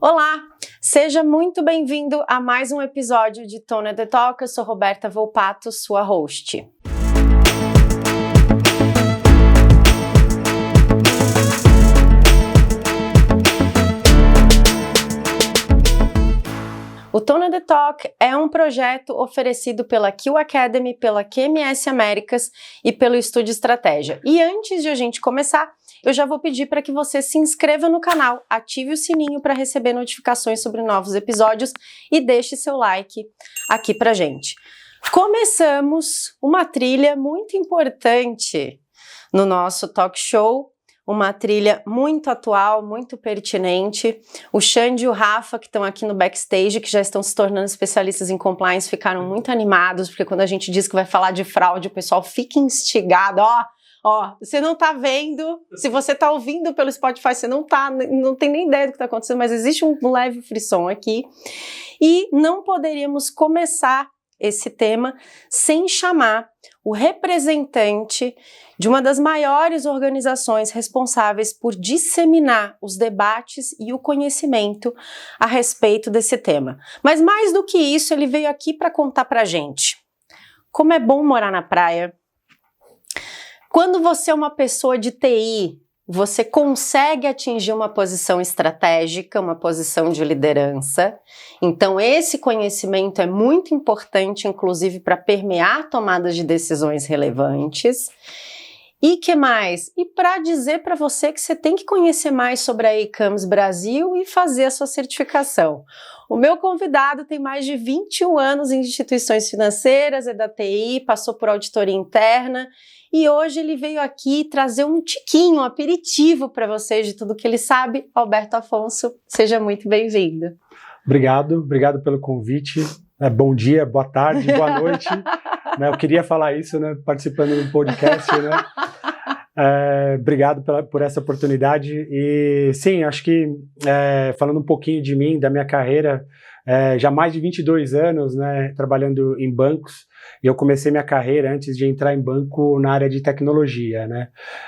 Olá, seja muito bem-vindo a mais um episódio de Tona The Talk. Eu sou Roberta Volpato, sua host. O Tona The Talk é um projeto oferecido pela Q Academy, pela QMS Américas e pelo Estúdio Estratégia. E antes de a gente começar, eu já vou pedir para que você se inscreva no canal, ative o sininho para receber notificações sobre novos episódios e deixe seu like aqui pra gente. Começamos uma trilha muito importante no nosso talk show, uma trilha muito atual, muito pertinente. O Xande e o Rafa, que estão aqui no backstage, que já estão se tornando especialistas em compliance, ficaram muito animados, porque quando a gente diz que vai falar de fraude, o pessoal fica instigado, Ó, você não tá vendo, se você tá ouvindo pelo Spotify, você não tem nem ideia do que tá acontecendo, mas existe um leve frisson aqui. E não poderíamos começar esse tema sem chamar o representante de uma das maiores organizações responsáveis por disseminar os debates e o conhecimento a respeito desse tema. Mas mais do que isso, ele veio aqui para contar pra gente como é bom morar na praia. Quando você é uma pessoa de TI, você consegue atingir uma posição estratégica, uma posição de liderança. Então, esse conhecimento é muito importante, inclusive, para permear tomadas de decisões relevantes. E que mais? E para dizer para você que você tem que conhecer mais sobre a e-commerce Brasil e fazer a sua certificação. O meu convidado tem mais de 21 anos em instituições financeiras, é da TI, passou por auditoria interna e hoje ele veio aqui trazer um tiquinho, um aperitivo para vocês de tudo que ele sabe. Alberto Afonso, seja muito bem-vindo. Obrigado pelo convite. Bom dia, boa tarde, boa noite. Eu queria falar isso, participando do podcast, Obrigado por essa oportunidade. E sim, acho que falando um pouquinho de mim, da minha carreira, já mais de 22 anos, trabalhando em bancos, e eu comecei minha carreira antes de entrar em banco na área de tecnologia,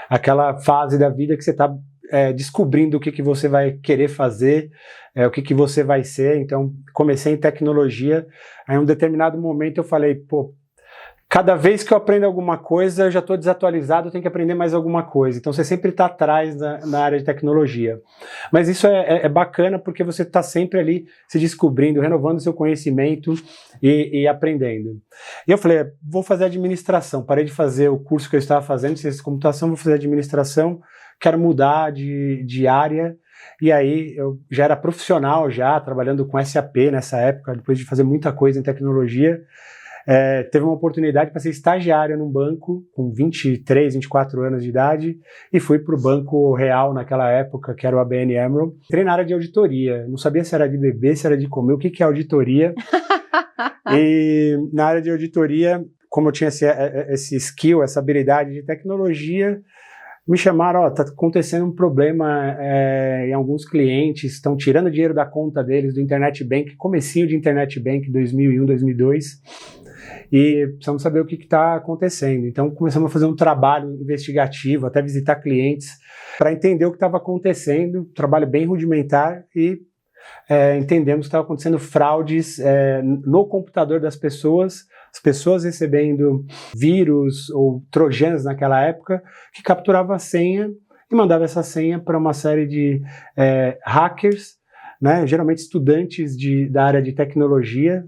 Aquela fase da vida que você está descobrindo o que você vai querer fazer, o que você vai ser. Então, comecei em tecnologia. Aí, em um determinado momento, eu falei, cada vez que eu aprendo alguma coisa, eu já estou desatualizado, eu tenho que aprender mais alguma coisa. Então, você sempre está atrás na área de tecnologia. Mas isso é bacana porque você está sempre ali se descobrindo, renovando seu conhecimento e aprendendo. E eu falei, vou fazer administração. Parei de fazer o curso que eu estava fazendo, ciência de computação, vou fazer administração, quero mudar de área. E aí, eu já era profissional, trabalhando com SAP nessa época, depois de fazer muita coisa em tecnologia. Teve uma oportunidade para ser estagiário num banco com 23, 24 anos de idade e fui para o Banco Real naquela época, que era o ABN AMRO. Entrei na área de auditoria, não sabia se era de beber, se era de comer, o que é auditoria. E na área de auditoria, como eu tinha esse skill, essa habilidade de tecnologia, me chamaram, tá acontecendo um problema em alguns clientes, estão tirando dinheiro da conta deles do Internet Bank, comecinho de Internet Bank, 2001, 2002, e precisamos saber o que está acontecendo. Então começamos a fazer um trabalho investigativo, até visitar clientes, para entender o que estava acontecendo, um trabalho bem rudimentar, e entendemos que estava acontecendo fraudes no computador das pessoas, as pessoas recebendo vírus ou trojans naquela época, que capturava a senha e mandava essa senha para uma série de hackers, geralmente estudantes da área de tecnologia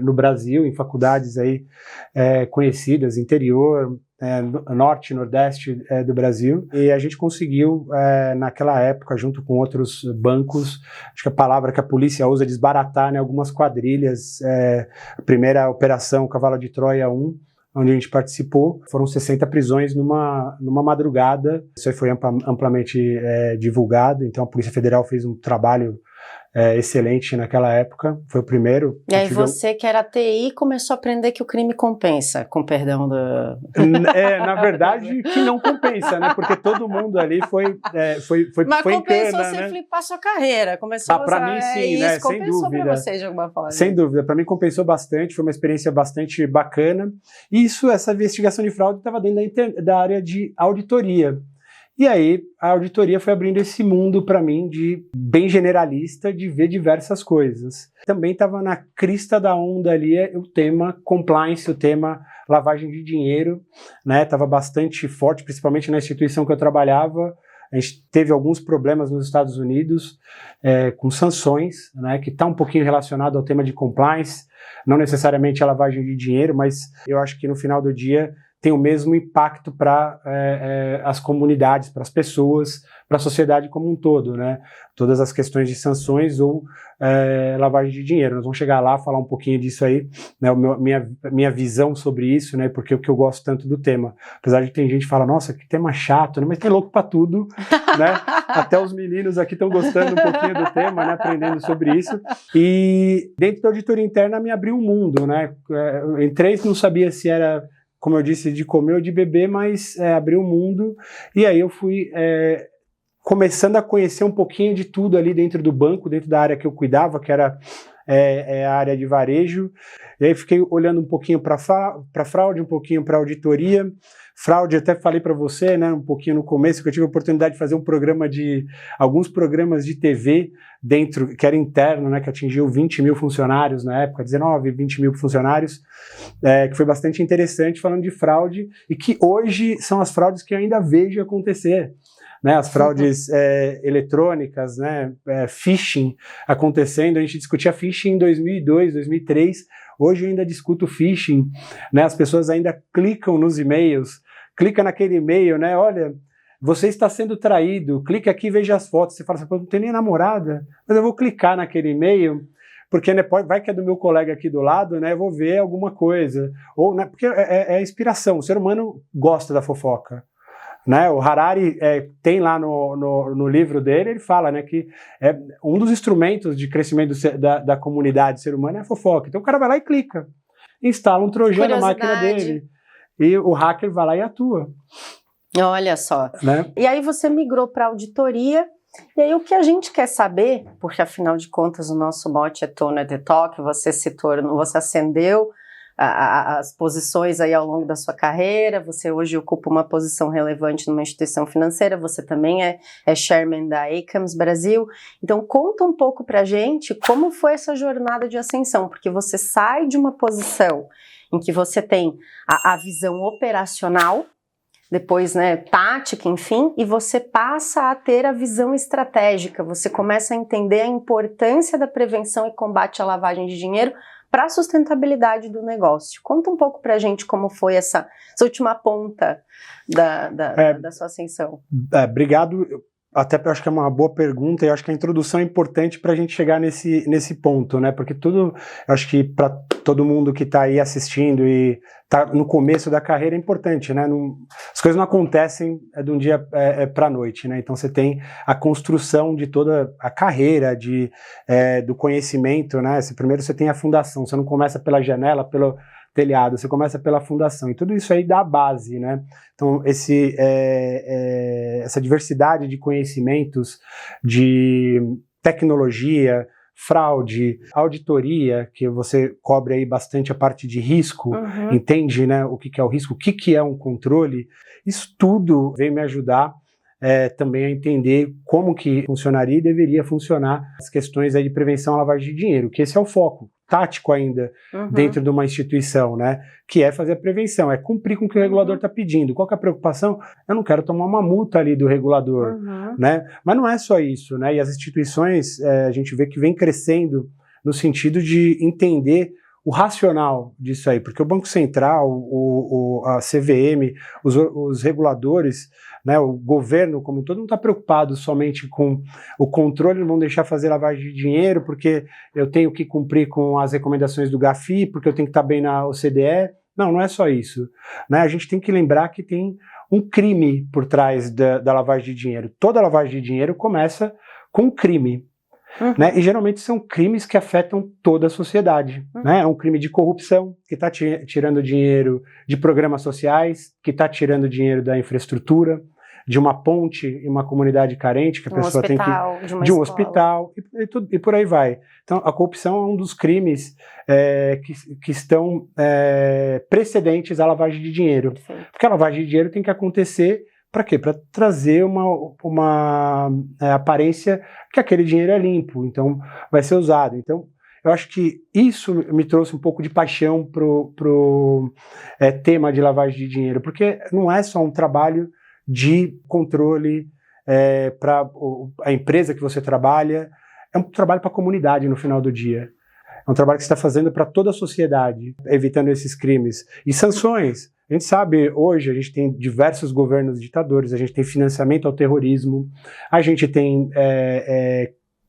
no Brasil, em faculdades aí, conhecidas, interior, norte, nordeste do Brasil, e a gente conseguiu, naquela época, junto com outros bancos, acho que a palavra que a polícia usa é desbaratar, algumas quadrilhas. A primeira operação Cavalo de Troia 1, onde a gente participou, foram 60 prisões numa madrugada. Isso aí foi amplamente divulgado, então a Polícia Federal fez um trabalho excelente naquela época, foi o primeiro. E aí você que era TI começou a aprender que o crime compensa, com perdão do... Na verdade que não compensa, porque todo mundo ali foi Mas foi compensou encana, você flipar sua carreira, começou para mim sim, isso, sem compensou dúvida. para você de alguma forma. Sem dúvida, para mim compensou bastante, foi uma experiência bastante bacana, e essa investigação de fraude estava dentro da área de auditoria. E aí a auditoria foi abrindo esse mundo para mim de bem generalista, de ver diversas coisas. Também estava na crista da onda ali o tema compliance, o tema lavagem de dinheiro, né? Estava bastante forte, principalmente na instituição que eu trabalhava. A gente teve alguns problemas nos Estados Unidos com sanções, né, que está um pouquinho relacionado ao tema de compliance, não necessariamente a lavagem de dinheiro, mas eu acho que no final do dia tem o mesmo impacto para as comunidades, para as pessoas, para a sociedade como um todo, né? Todas as questões de sanções ou lavagem de dinheiro. Nós vamos chegar lá, falar um pouquinho disso aí, né? Minha visão sobre isso, né? Porque o que eu gosto tanto do tema. Apesar de que tem gente que fala, nossa, que tema chato, né? Mas tem louco para tudo, né? Até os meninos aqui estão gostando um pouquinho do tema, né? Aprendendo sobre isso. E dentro da auditoria interna me abriu um mundo, né? Eu entrei e não sabia se era, como eu disse, de comer ou de beber, mas abriu o mundo, e aí eu fui começando a conhecer um pouquinho de tudo ali dentro do banco, dentro da área que eu cuidava, que era a área de varejo, e aí fiquei olhando um pouquinho para fraude, um pouquinho para auditoria. Fraude, até falei para você, né, um pouquinho no começo, que eu tive a oportunidade de fazer alguns programas de TV dentro, que era interno, né, que atingiu 20 mil funcionários na época, 19, 20 mil funcionários, que foi bastante interessante, falando de fraude, e que hoje são as fraudes que eu ainda vejo acontecer, né, as fraudes eletrônicas, né, phishing acontecendo. A gente discutia phishing em 2002, 2003, hoje eu ainda discuto phishing, né, as pessoas ainda clicam nos e-mails, clica naquele e-mail, né, olha, você está sendo traído, clica aqui e veja as fotos. Você fala assim, não tem nem namorada, mas eu vou clicar naquele e-mail, porque né, vai que é do meu colega aqui do lado, né, eu vou ver alguma coisa, ou, né, porque é inspiração, o ser humano gosta da fofoca. Né, o Harari tem lá no livro dele, ele fala, né, que um dos instrumentos de crescimento da comunidade ser humano é a fofoca. Então o cara vai lá e clica, instala um trojan na máquina dele, e o hacker vai lá e atua. Olha só. Né? E aí você migrou para auditoria, e aí o que a gente quer saber, porque afinal de contas o nosso mote é Tone at the Talk, você ascendeu as posições aí ao longo da sua carreira, você hoje ocupa uma posição relevante numa instituição financeira, você também é chairman da ACAMS Brasil, então conta um pouco pra gente como foi essa jornada de ascensão, porque você sai de uma posição em que você tem a visão operacional, depois, né, tática, enfim, e você passa a ter a visão estratégica, você começa a entender a importância da prevenção e combate à lavagem de dinheiro para a sustentabilidade do negócio. Conta um pouco para a gente como foi essa última ponta da sua ascensão. Obrigado. Até eu acho que é uma boa pergunta, e eu acho que a introdução é importante para a gente chegar nesse ponto, né? Porque eu acho que para todo mundo que está aí assistindo e está no começo da carreira é importante, né? As coisas não acontecem de um dia para a noite, né? Então você tem a construção de toda a carreira, do conhecimento, né? Primeiro você tem a fundação, você não começa pela janela, pelo telhado, você começa pela fundação, e tudo isso aí dá a base, né? Então, essa diversidade de conhecimentos, de tecnologia, fraude, auditoria, que você cobre aí bastante a parte de risco, entende, né, o que é o risco, o que é um controle, isso tudo veio me ajudar também a entender como que funcionaria e deveria funcionar as questões aí de prevenção à lavagem de dinheiro, que esse é o foco tático ainda dentro de uma instituição, né? Que é fazer a prevenção, é cumprir com o que o regulador está pedindo. Qual que é a preocupação? Eu não quero tomar uma multa ali do regulador, né? Mas não é só isso, né? E as instituições, a gente vê que vem crescendo no sentido de entender o racional disso aí, porque o Banco Central, a CVM, os reguladores, né, o governo como todo não está preocupado somente com o controle, não vão deixar fazer lavagem de dinheiro, porque eu tenho que cumprir com as recomendações do GAFI, porque eu tenho que estar bem na OCDE. Não é só isso, né? A gente tem que lembrar que tem um crime por trás da lavagem de dinheiro. Toda lavagem de dinheiro começa com um crime. Né? E geralmente são crimes que afetam toda a sociedade. Né? É um crime de corrupção, que está tirando dinheiro de programas sociais, que está tirando dinheiro da infraestrutura, de uma ponte em uma comunidade carente, que a pessoa tem que... De um hospital, e por aí vai. Então, a corrupção é um dos crimes que estão precedentes à lavagem de dinheiro. Porque a lavagem de dinheiro tem que acontecer Para quê? Para trazer uma aparência que aquele dinheiro é limpo, então vai ser usado. Então, eu acho que isso me trouxe um pouco de paixão pro tema de lavagem de dinheiro, porque não é só um trabalho de controle para a empresa que você trabalha, é um trabalho para a comunidade no final do dia. É um trabalho que você está fazendo para toda a sociedade, evitando esses crimes. E sanções. A gente sabe, hoje, a gente tem diversos governos ditadores, a gente tem financiamento ao terrorismo, a gente tem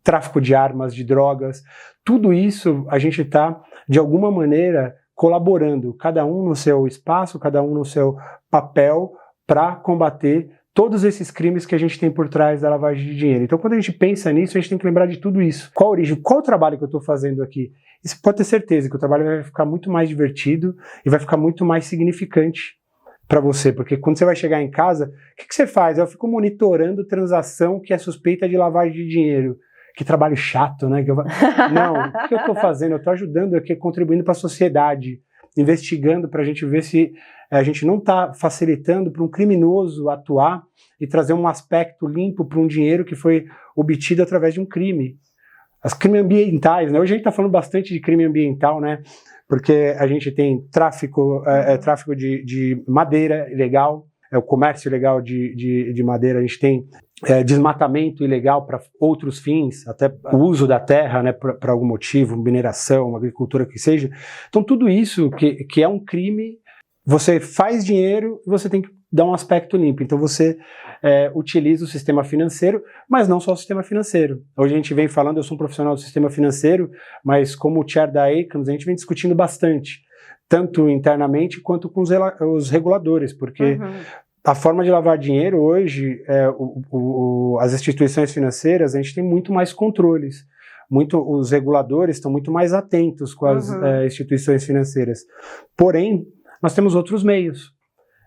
tráfico de armas, de drogas. Tudo isso a gente está, de alguma maneira, colaborando, cada um no seu espaço, cada um no seu papel, para combater todos esses crimes que a gente tem por trás da lavagem de dinheiro. Então, quando a gente pensa nisso, a gente tem que lembrar de tudo isso. Qual a origem? Qual o trabalho que eu estou fazendo aqui? Isso pode ter certeza que o trabalho vai ficar muito mais divertido e vai ficar muito mais significante para você, porque quando você vai chegar em casa, o que você faz? Eu fico monitorando transação que é suspeita de lavagem de dinheiro. Que trabalho chato, né? Não, o que eu estou fazendo? Eu estou ajudando aqui, contribuindo para a sociedade, investigando para a gente ver se a gente não está facilitando para um criminoso atuar e trazer um aspecto limpo para um dinheiro que foi obtido através de um crime. As crimes ambientais, né? Hoje a gente está falando bastante de crime ambiental, né? Porque a gente tem tráfico de madeira ilegal, o comércio ilegal de madeira, a gente tem desmatamento ilegal para outros fins, até o uso da terra, né, para algum motivo, mineração, agricultura, que seja. Então tudo isso que é um crime, você faz dinheiro e você tem que dar um aspecto limpo. Então você utiliza o sistema financeiro, mas não só o sistema financeiro. Hoje a gente vem falando, eu sou um profissional do sistema financeiro, mas como chair da ACAMS, a gente vem discutindo bastante, tanto internamente quanto com os reguladores, porque a forma de lavar dinheiro hoje, as instituições financeiras, a gente tem muito mais controles. Os reguladores estão muito mais atentos com as instituições financeiras. Porém, nós temos outros meios.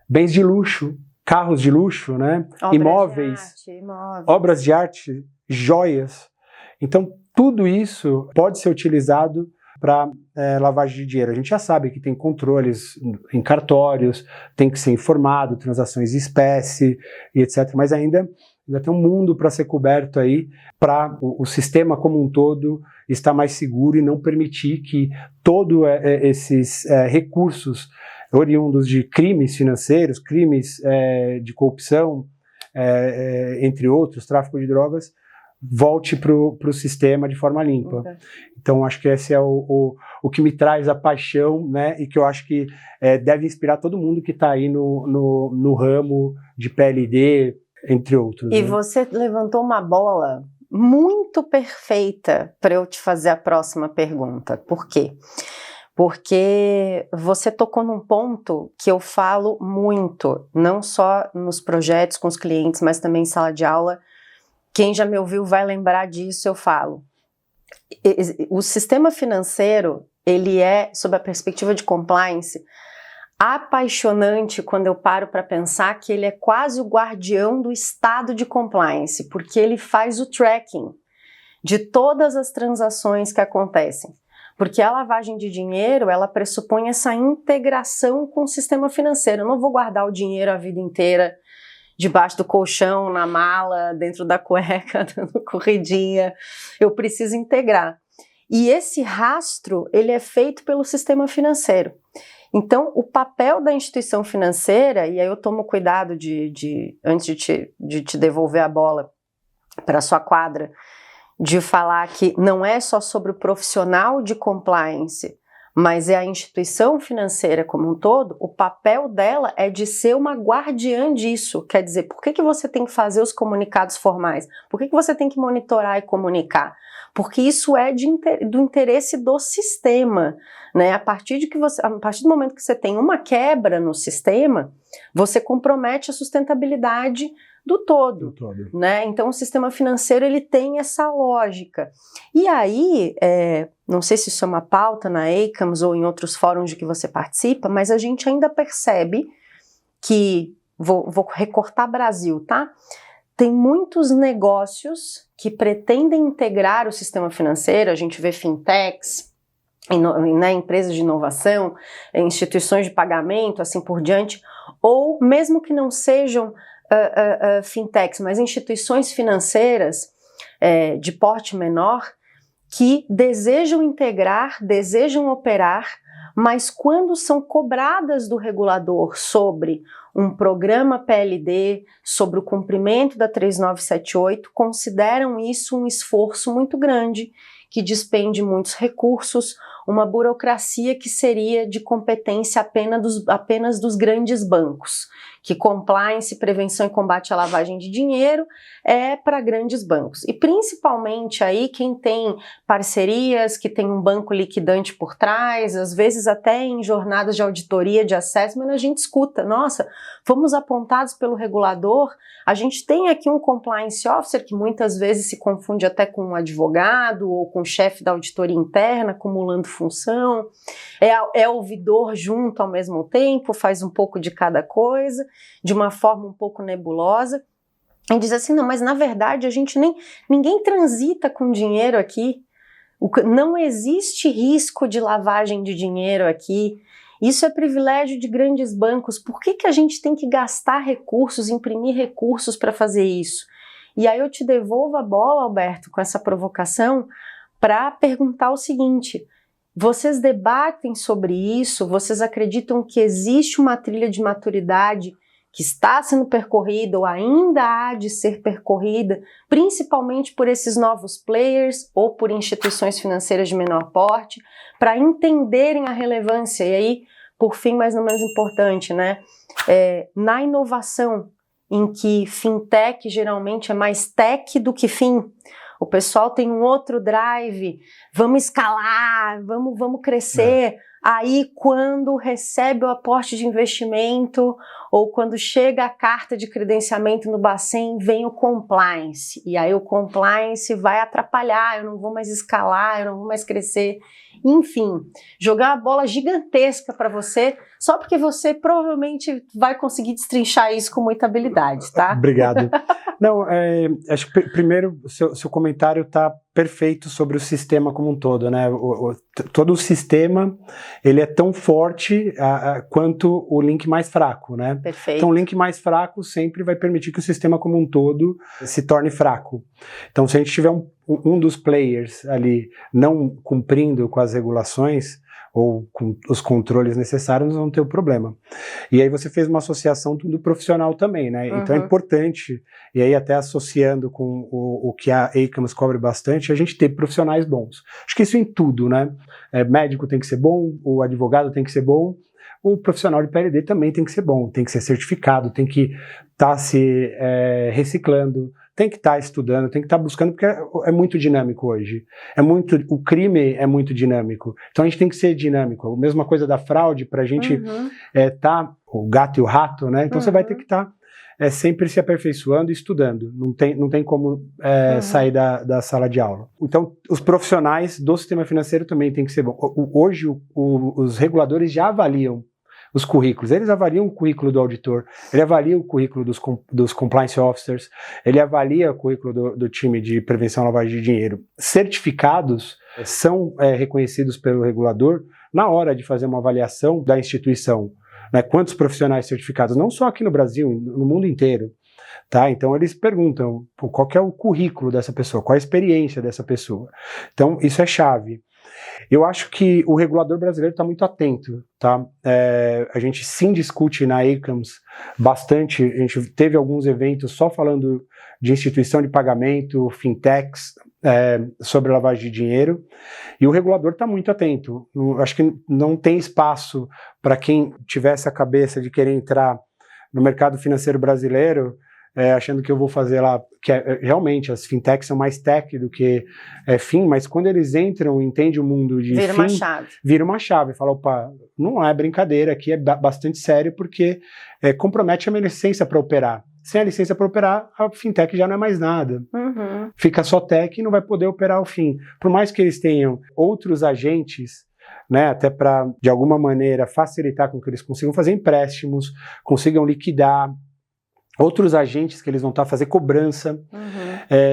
Bens de luxo, carros de luxo, né? Imóveis, obras de arte, joias. Então, tudo isso pode ser utilizado para lavagem de dinheiro. A gente já sabe que tem controles em cartórios, tem que ser informado, transações de espécie e etc. Mas ainda tem um mundo para ser coberto aí, para o sistema como um todo estar mais seguro e não permitir que todos esses recursos oriundos de crimes financeiros, crimes de corrupção, entre outros, tráfico de drogas, volte para o sistema de forma limpa. Então, acho que esse é o que me traz a paixão, né, e que eu acho que deve inspirar todo mundo que está aí no ramo de PLD, entre outros. E né? Você levantou uma bola muito perfeita para eu te fazer a próxima pergunta. Por quê? Porque você tocou num ponto que eu falo muito, não só nos projetos com os clientes, mas também em sala de aula. Quem já me ouviu vai lembrar disso, eu falo. O sistema financeiro, ele sob a perspectiva de compliance, apaixonante quando eu paro para pensar que ele é quase o guardião do estado de compliance, porque ele faz o tracking de todas as transações que acontecem. Porque a lavagem de dinheiro, ela pressupõe essa integração com o sistema financeiro. Eu não vou guardar o dinheiro a vida inteira debaixo do colchão, na mala, dentro da cueca, dando corridinha. Eu preciso integrar. E esse rastro, ele é feito pelo sistema financeiro. Então, o papel da instituição financeira, e aí eu tomo cuidado antes de te devolver a bola para a sua quadra, de falar que não é só sobre o profissional de compliance, mas é a instituição financeira como um todo. O papel dela é de ser uma guardiã disso. Quer dizer, por que você tem que fazer os comunicados formais? Por que você tem que monitorar e comunicar? Porque isso é do interesse do sistema, né? A partir do momento que você tem uma quebra no sistema, você compromete a sustentabilidade do todo. Né? Então o sistema financeiro, ele tem essa lógica. E aí, não sei se isso é uma pauta na ACAMS ou em outros fóruns de que você participa, mas a gente ainda percebe que, vou recortar Brasil, tá? Tem muitos negócios que pretendem integrar o sistema financeiro. A gente vê fintechs, né, empresas de inovação, instituições de pagamento, assim por diante, ou mesmo que não sejam fintechs, mas instituições financeiras de porte menor que desejam integrar, desejam operar, mas quando são cobradas do regulador sobre um programa PLD, sobre o cumprimento da 3978, consideram isso um esforço muito grande, que despende muitos recursos, uma burocracia que seria de competência apenas dos grandes bancos, que compliance, prevenção e combate à lavagem de dinheiro é para grandes bancos. E principalmente aí quem tem parcerias, que tem um banco liquidante por trás, às vezes até em jornadas de auditoria, de assessment, a gente escuta, nossa, fomos apontados pelo regulador, a gente tem aqui um compliance officer que muitas vezes se confunde até com um advogado ou com o chefe da auditoria interna, acumulando função, é ouvidor junto ao mesmo tempo, faz um pouco de cada coisa, de uma forma um pouco nebulosa, e diz assim, não, mas na verdade ninguém transita com dinheiro aqui, não existe risco de lavagem de dinheiro aqui, isso é privilégio de grandes bancos, por que a gente tem que gastar recursos, imprimir recursos para fazer isso? E aí eu te devolvo a bola, Alberto, com essa provocação, para perguntar o seguinte, vocês debatem sobre isso, vocês acreditam que existe uma trilha de maturidade que está sendo percorrida ou ainda há de ser percorrida, principalmente por esses novos players ou por instituições financeiras de menor porte, para entenderem a relevância. E aí, por fim, mas não menos importante, né? Na inovação, em que fintech geralmente é mais tech do que fim, o pessoal tem um outro drive, vamos escalar, vamos crescer. Aí, quando recebe o aporte de investimento ou quando chega a carta de credenciamento no Bacen, vem o compliance. E aí o compliance vai atrapalhar, eu não vou mais escalar, eu não vou mais crescer. Enfim, jogar uma bola gigantesca para você, só porque você provavelmente vai conseguir destrinchar isso com muita habilidade, tá? Obrigado. Não, acho que primeiro seu comentário está perfeito sobre o sistema como um todo, né? Todo o sistema ele é tão forte quanto o link mais fraco, né? Perfeito. Então o link mais fraco sempre vai permitir que o sistema como um todo se torne fraco. Então se a gente tiver um dos players ali não cumprindo com as regulações ou com os controles necessários, nós vamos ter um problema. E aí você fez uma associação do profissional também, né? Então é importante, e aí até associando com o que a ACAMS cobre bastante, a gente ter profissionais bons. Acho que isso em tudo, né? Médico tem que ser bom, o advogado tem que ser bom, o profissional de PLD também tem que ser bom, tem que ser certificado, tem que estar se reciclando, tem que estar estudando, tem que estar buscando, porque é muito dinâmico hoje. O crime é muito dinâmico. Então a gente tem que ser dinâmico. A mesma coisa da fraude, para a gente tá o gato e o rato, né? Então você vai ter que estar sempre se aperfeiçoando e estudando. Não tem como sair da sala de aula. Então os profissionais do sistema financeiro também têm que ser bons. Hoje os reguladores já avaliam os currículos, eles avaliam o currículo do auditor, ele avalia o currículo dos compliance officers, ele avalia o currículo do time de prevenção à lavagem de dinheiro. Certificados são reconhecidos pelo regulador na hora de fazer uma avaliação da instituição, né? Quantos profissionais certificados, não só aqui no Brasil, no mundo inteiro. Tá? Então eles perguntam qual que é o currículo dessa pessoa, qual a experiência dessa pessoa. Então isso é chave. Eu acho que o regulador brasileiro está muito atento, tá? A gente sim discute na ACAMS bastante, a gente teve alguns eventos só falando de instituição de pagamento, fintechs, sobre lavagem de dinheiro, e o regulador está muito atento. Acho que não tem espaço para quem tivesse a cabeça de querer entrar no mercado financeiro brasileiro, achando que eu vou fazer lá, que realmente as fintechs são mais tech do que fim, mas quando eles entram e entendem o mundo de vira fim, uma chave. Vira uma chave, fala, opa, não é brincadeira, aqui é bastante sério, porque compromete a minha licença para operar. Sem a licença para operar, a fintech já não é mais nada. Fica só tech e não vai poder operar o fim. Por mais que eles tenham outros agentes, né, até para, de alguma maneira, facilitar com que eles consigam fazer empréstimos, consigam liquidar, outros agentes que eles vão estar fazer cobrança,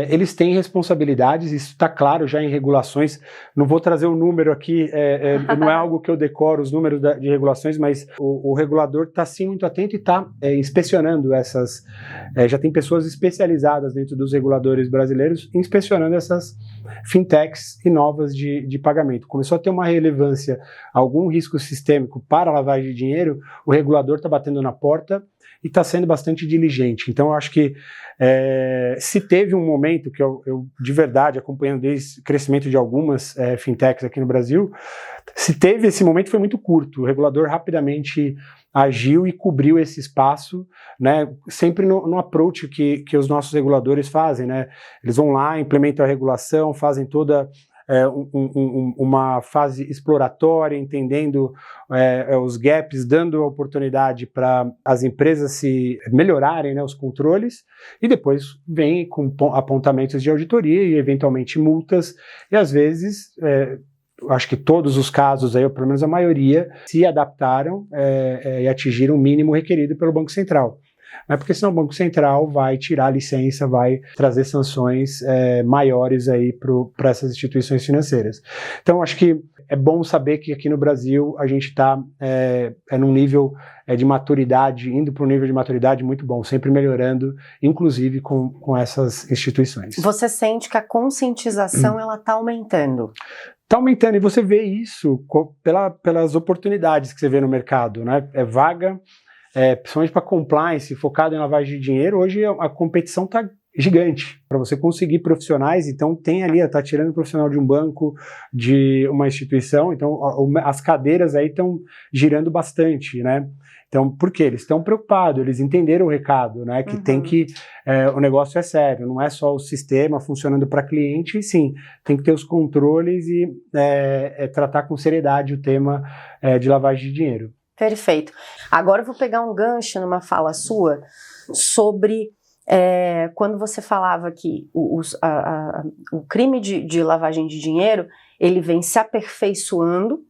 eles têm responsabilidades, isso está claro já em regulações, não vou trazer o número aqui, não é algo que eu decoro os números de regulações, mas o regulador está sim muito atento e está inspecionando essas, já tem pessoas especializadas dentro dos reguladores brasileiros inspecionando essas fintechs e novas de pagamento. Começou a ter uma relevância, algum risco sistêmico para a lavagem de dinheiro, o regulador está batendo na porta e está sendo bastante diligente. Então, eu acho que se teve um momento que eu de verdade, acompanhando desde o crescimento de algumas fintechs aqui no Brasil, se teve esse momento foi muito curto. O regulador rapidamente agiu e cobriu esse espaço, né, sempre no approach que os nossos reguladores fazem, né? Eles vão lá, implementam a regulação, fazem toda uma fase exploratória, entendendo os gaps, dando a oportunidade para as empresas se melhorarem, né, os controles, e depois vem com apontamentos de auditoria e eventualmente multas, e às vezes acho que todos os casos, aí, ou pelo menos a maioria, se adaptaram e atingiram o mínimo requerido pelo Banco Central. Porque senão o Banco Central vai tirar a licença, vai trazer sanções maiores aí para essas instituições financeiras. Então, acho que é bom saber que aqui no Brasil a gente está num nível de maturidade, indo para um nível de maturidade muito bom, sempre melhorando, inclusive com essas instituições. Você sente que a conscientização ela está aumentando? Está aumentando, e você vê isso pelas oportunidades que você vê no mercado, né? É vaga, principalmente para compliance, focado em lavagem de dinheiro. Hoje a competição está gigante para você conseguir profissionais. Então tem ali, está tirando profissional de um banco, de uma instituição, então as cadeiras aí estão girando bastante, né? Então, por quê? Eles estão preocupados, eles entenderam o recado, né? Que tem que, o negócio é sério, não é só o sistema funcionando para cliente, sim, tem que ter os controles e tratar com seriedade o tema de lavagem de dinheiro. Perfeito. Agora eu vou pegar um gancho numa fala sua sobre quando você falava que o crime de lavagem de dinheiro, ele vem se aperfeiçoando,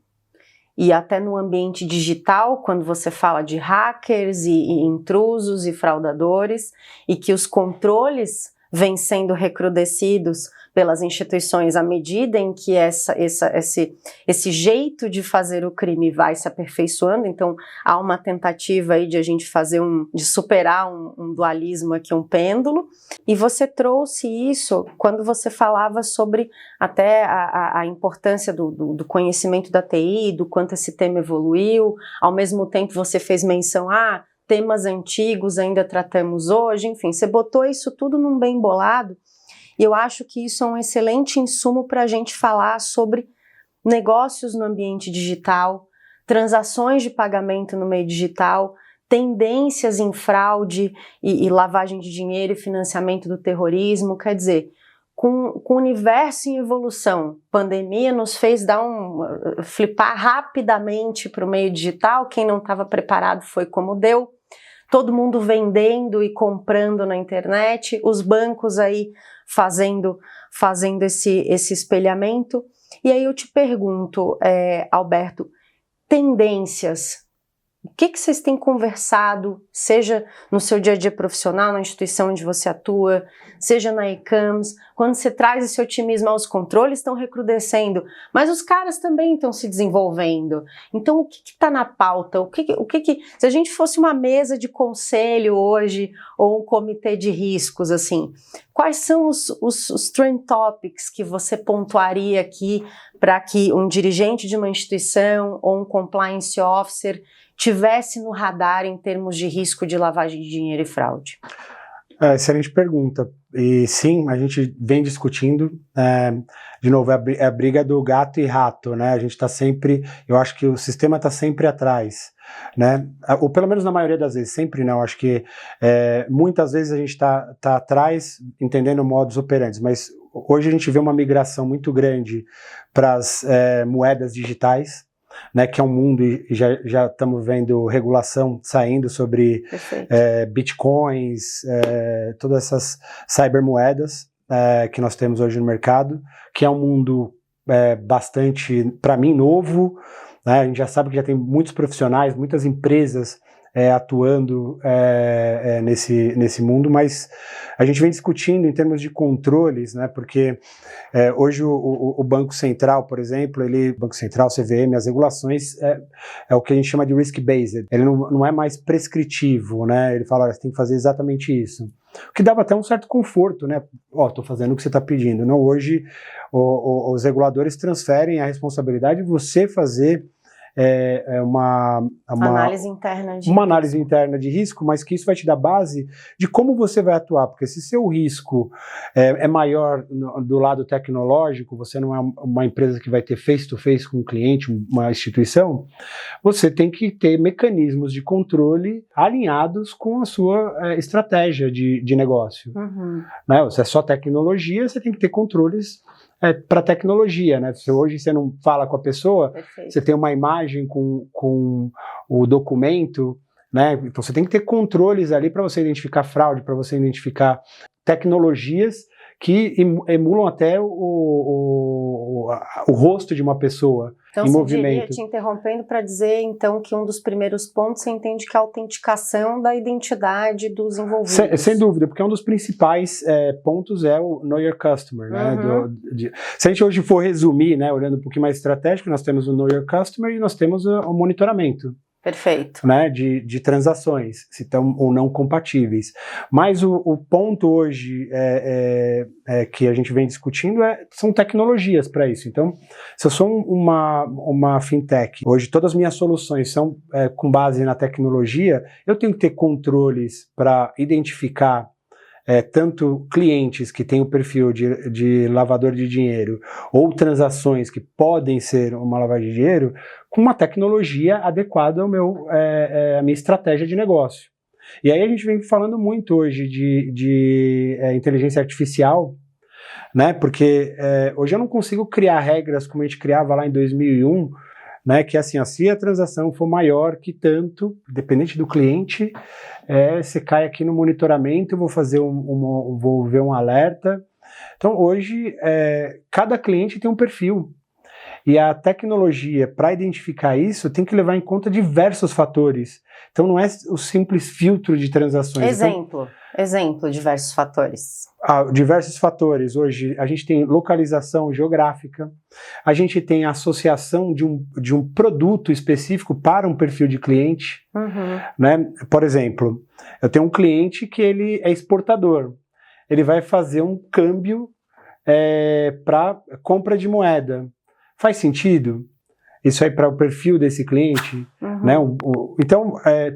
e até no ambiente digital, quando você fala de hackers e intrusos e fraudadores, e que os controles vêm sendo recrudescidos pelas instituições à medida em que esse jeito de fazer o crime vai se aperfeiçoando. Então há uma tentativa aí de a gente fazer de superar um dualismo aqui, um pêndulo, e você trouxe isso quando você falava sobre até a importância do conhecimento da TI, do quanto esse tema evoluiu. Ao mesmo tempo você fez menção temas antigos ainda tratamos hoje, enfim, você botou isso tudo num bem bolado, e eu acho que isso é um excelente insumo para a gente falar sobre negócios no ambiente digital, transações de pagamento no meio digital, tendências em fraude e lavagem de dinheiro e financiamento do terrorismo. Quer dizer, com o universo em evolução, pandemia nos fez flipar rapidamente para o meio digital. Quem não estava preparado foi como deu. Todo mundo vendendo e comprando na internet, os bancos aí fazendo esse espelhamento. E aí eu te pergunto, Alberto, tendências, o que vocês têm conversado, seja no seu dia a dia profissional, na instituição onde você atua, seja na e-commerce, quando você traz esse otimismo, os controles estão recrudescendo, mas os caras também estão se desenvolvendo. Então, o que está na pauta? Se a gente fosse uma mesa de conselho hoje, ou um comitê de riscos, assim, quais são os trend topics que você pontuaria aqui para que um dirigente de uma instituição ou um compliance officer tivesse no radar em termos de risco de lavagem de dinheiro e fraude? Excelente pergunta. E sim, a gente vem discutindo, de novo, é a briga do gato e rato, né? A gente está sempre, eu acho que o sistema está sempre atrás, né? Ou pelo menos na maioria das vezes, sempre não. Acho que muitas vezes a gente está atrás, entendendo modus operandi, mas hoje a gente vê uma migração muito grande para as moedas digitais, né, que é um mundo, e já estamos vendo regulação saindo sobre bitcoins, todas essas cybermoedas que nós temos hoje no mercado, que é um mundo bastante, para mim, novo, né? A gente já sabe que já tem muitos profissionais, muitas empresas atuando nesse mundo, mas a gente vem discutindo em termos de controles, né, porque hoje o Banco Central, por exemplo, Banco Central, CVM, as regulações é o que a gente chama de risk-based, ele não é mais prescritivo, né, ele fala, olha, você tem que fazer exatamente isso. O que dava até um certo conforto, né? Estou fazendo o que você está pedindo. Não, hoje os reguladores transferem a responsabilidade de você fazer uma análise interna de risco, mas que isso vai te dar base de como você vai atuar, porque se seu risco é maior do lado tecnológico, você não é uma empresa que vai ter face-to-face com um cliente, uma instituição, você tem que ter mecanismos de controle alinhados com a sua estratégia de negócio. Uhum. Né? Se é só tecnologia, você tem que ter controles para tecnologia, né? Se hoje você não fala com a pessoa, perfeito, você tem uma imagem com o documento, né? Então você tem que ter controles ali para você identificar fraude, para você identificar tecnologias que emulam até o rosto de uma pessoa então, em você movimento. Diria, te interrompendo, para dizer, então, que um dos primeiros pontos você entende que é a autenticação da identidade dos envolvidos. Sem dúvida, porque um dos principais pontos é o Know Your Customer. Né? Se a gente hoje for resumir, né, olhando um pouquinho mais estratégico, nós temos o Know Your Customer e nós temos o monitoramento. Perfeito. Né, de transações, se estão ou não compatíveis. Mas o ponto hoje que a gente vem discutindo são tecnologias para isso. Então, se eu sou uma fintech, hoje todas as minhas soluções são com base na tecnologia, eu tenho que ter controles para identificar tanto clientes que têm o perfil de lavador de dinheiro ou transações que podem ser uma lavagem de dinheiro com uma tecnologia adequada ao à minha estratégia de negócio. E aí a gente vem falando muito hoje de inteligência artificial, né? Porque hoje eu não consigo criar regras como a gente criava lá em 2001, né, que assim, se a transação for maior que tanto, dependente do cliente, você cai aqui no monitoramento, eu vou fazer vou ver um alerta. Então hoje cada cliente tem um perfil e a tecnologia para identificar isso tem que levar em conta diversos fatores. Então não é o simples filtro de transações. Exemplo, diversos fatores. Diversos fatores. Hoje a gente tem localização geográfica, a gente tem associação de um produto específico para um perfil de cliente. Uhum. Né? Por exemplo, eu tenho um cliente que ele é exportador, ele vai fazer um câmbio para compra de moeda. Faz sentido? Isso aí para o perfil desse cliente? Uhum. Né? Então,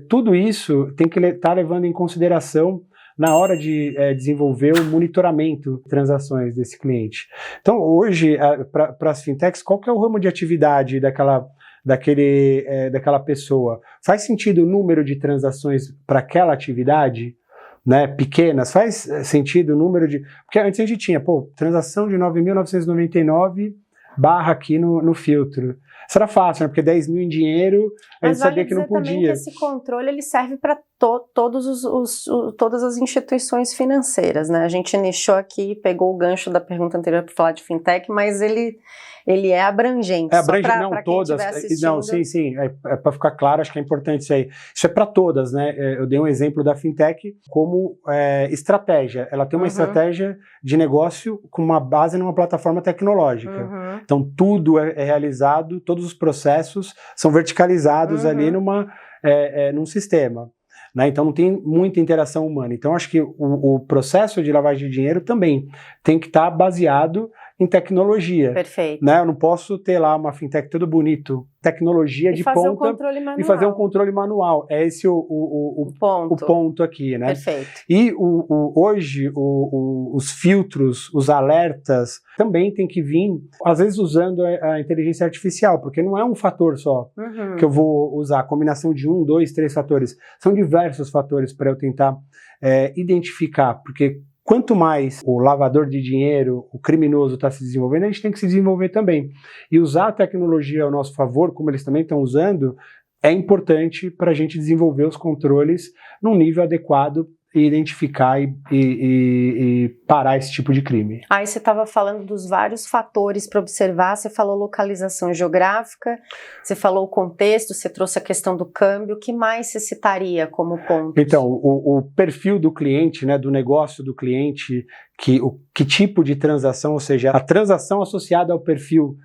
tudo isso tem que estar levando em consideração na hora de desenvolver o monitoramento de transações desse cliente. Então, hoje, para as fintechs, qual que é o ramo de atividade daquela pessoa? Faz sentido o número de transações para aquela atividade? Né, pequenas? Faz sentido o número de... Porque antes a gente tinha, transação de 9.999 barra aqui no filtro. Isso era fácil, né? Porque 10 mil em dinheiro, a gente sabia que não podia. Mas vale dizer também que esse controle ele serve para todas as instituições financeiras, né? A gente nichou aqui, pegou o gancho da pergunta anterior para falar de fintech, mas ele é abrangente. Não, todas. Não, sim. Para ficar claro, acho que é importante isso aí. Isso é para todas, né? Eu dei um exemplo da fintech como estratégia. Ela tem uma estratégia de negócio com uma base numa plataforma tecnológica. Uhum. Então, tudo é realizado, todos os processos são verticalizados ali num sistema. Né? Então não tem muita interação humana. Então acho que o processo de lavagem de dinheiro também tem que estar baseado em tecnologia. Perfeito. Né? Eu não posso ter lá uma fintech tudo bonito, tecnologia de ponta e fazer um controle manual. É esse o ponto aqui, né? Perfeito. E hoje os filtros, os alertas também tem que vir, às vezes usando a inteligência artificial, porque não é um fator só que eu vou usar, a combinação de 1, 2, 3 fatores. São diversos fatores para eu tentar identificar, porque quanto mais o lavador de dinheiro, o criminoso está se desenvolvendo, a gente tem que se desenvolver também. E usar a tecnologia ao nosso favor, como eles também estão usando, é importante para a gente desenvolver os controles num nível adequado e identificar e parar esse tipo de crime. Aí você estava falando dos vários fatores para observar, você falou localização geográfica, você falou o contexto, você trouxe a questão do câmbio, o que mais você citaria como ponto? Então, o perfil do cliente, né, do negócio do cliente, que tipo de transação, ou seja, a transação associada ao perfil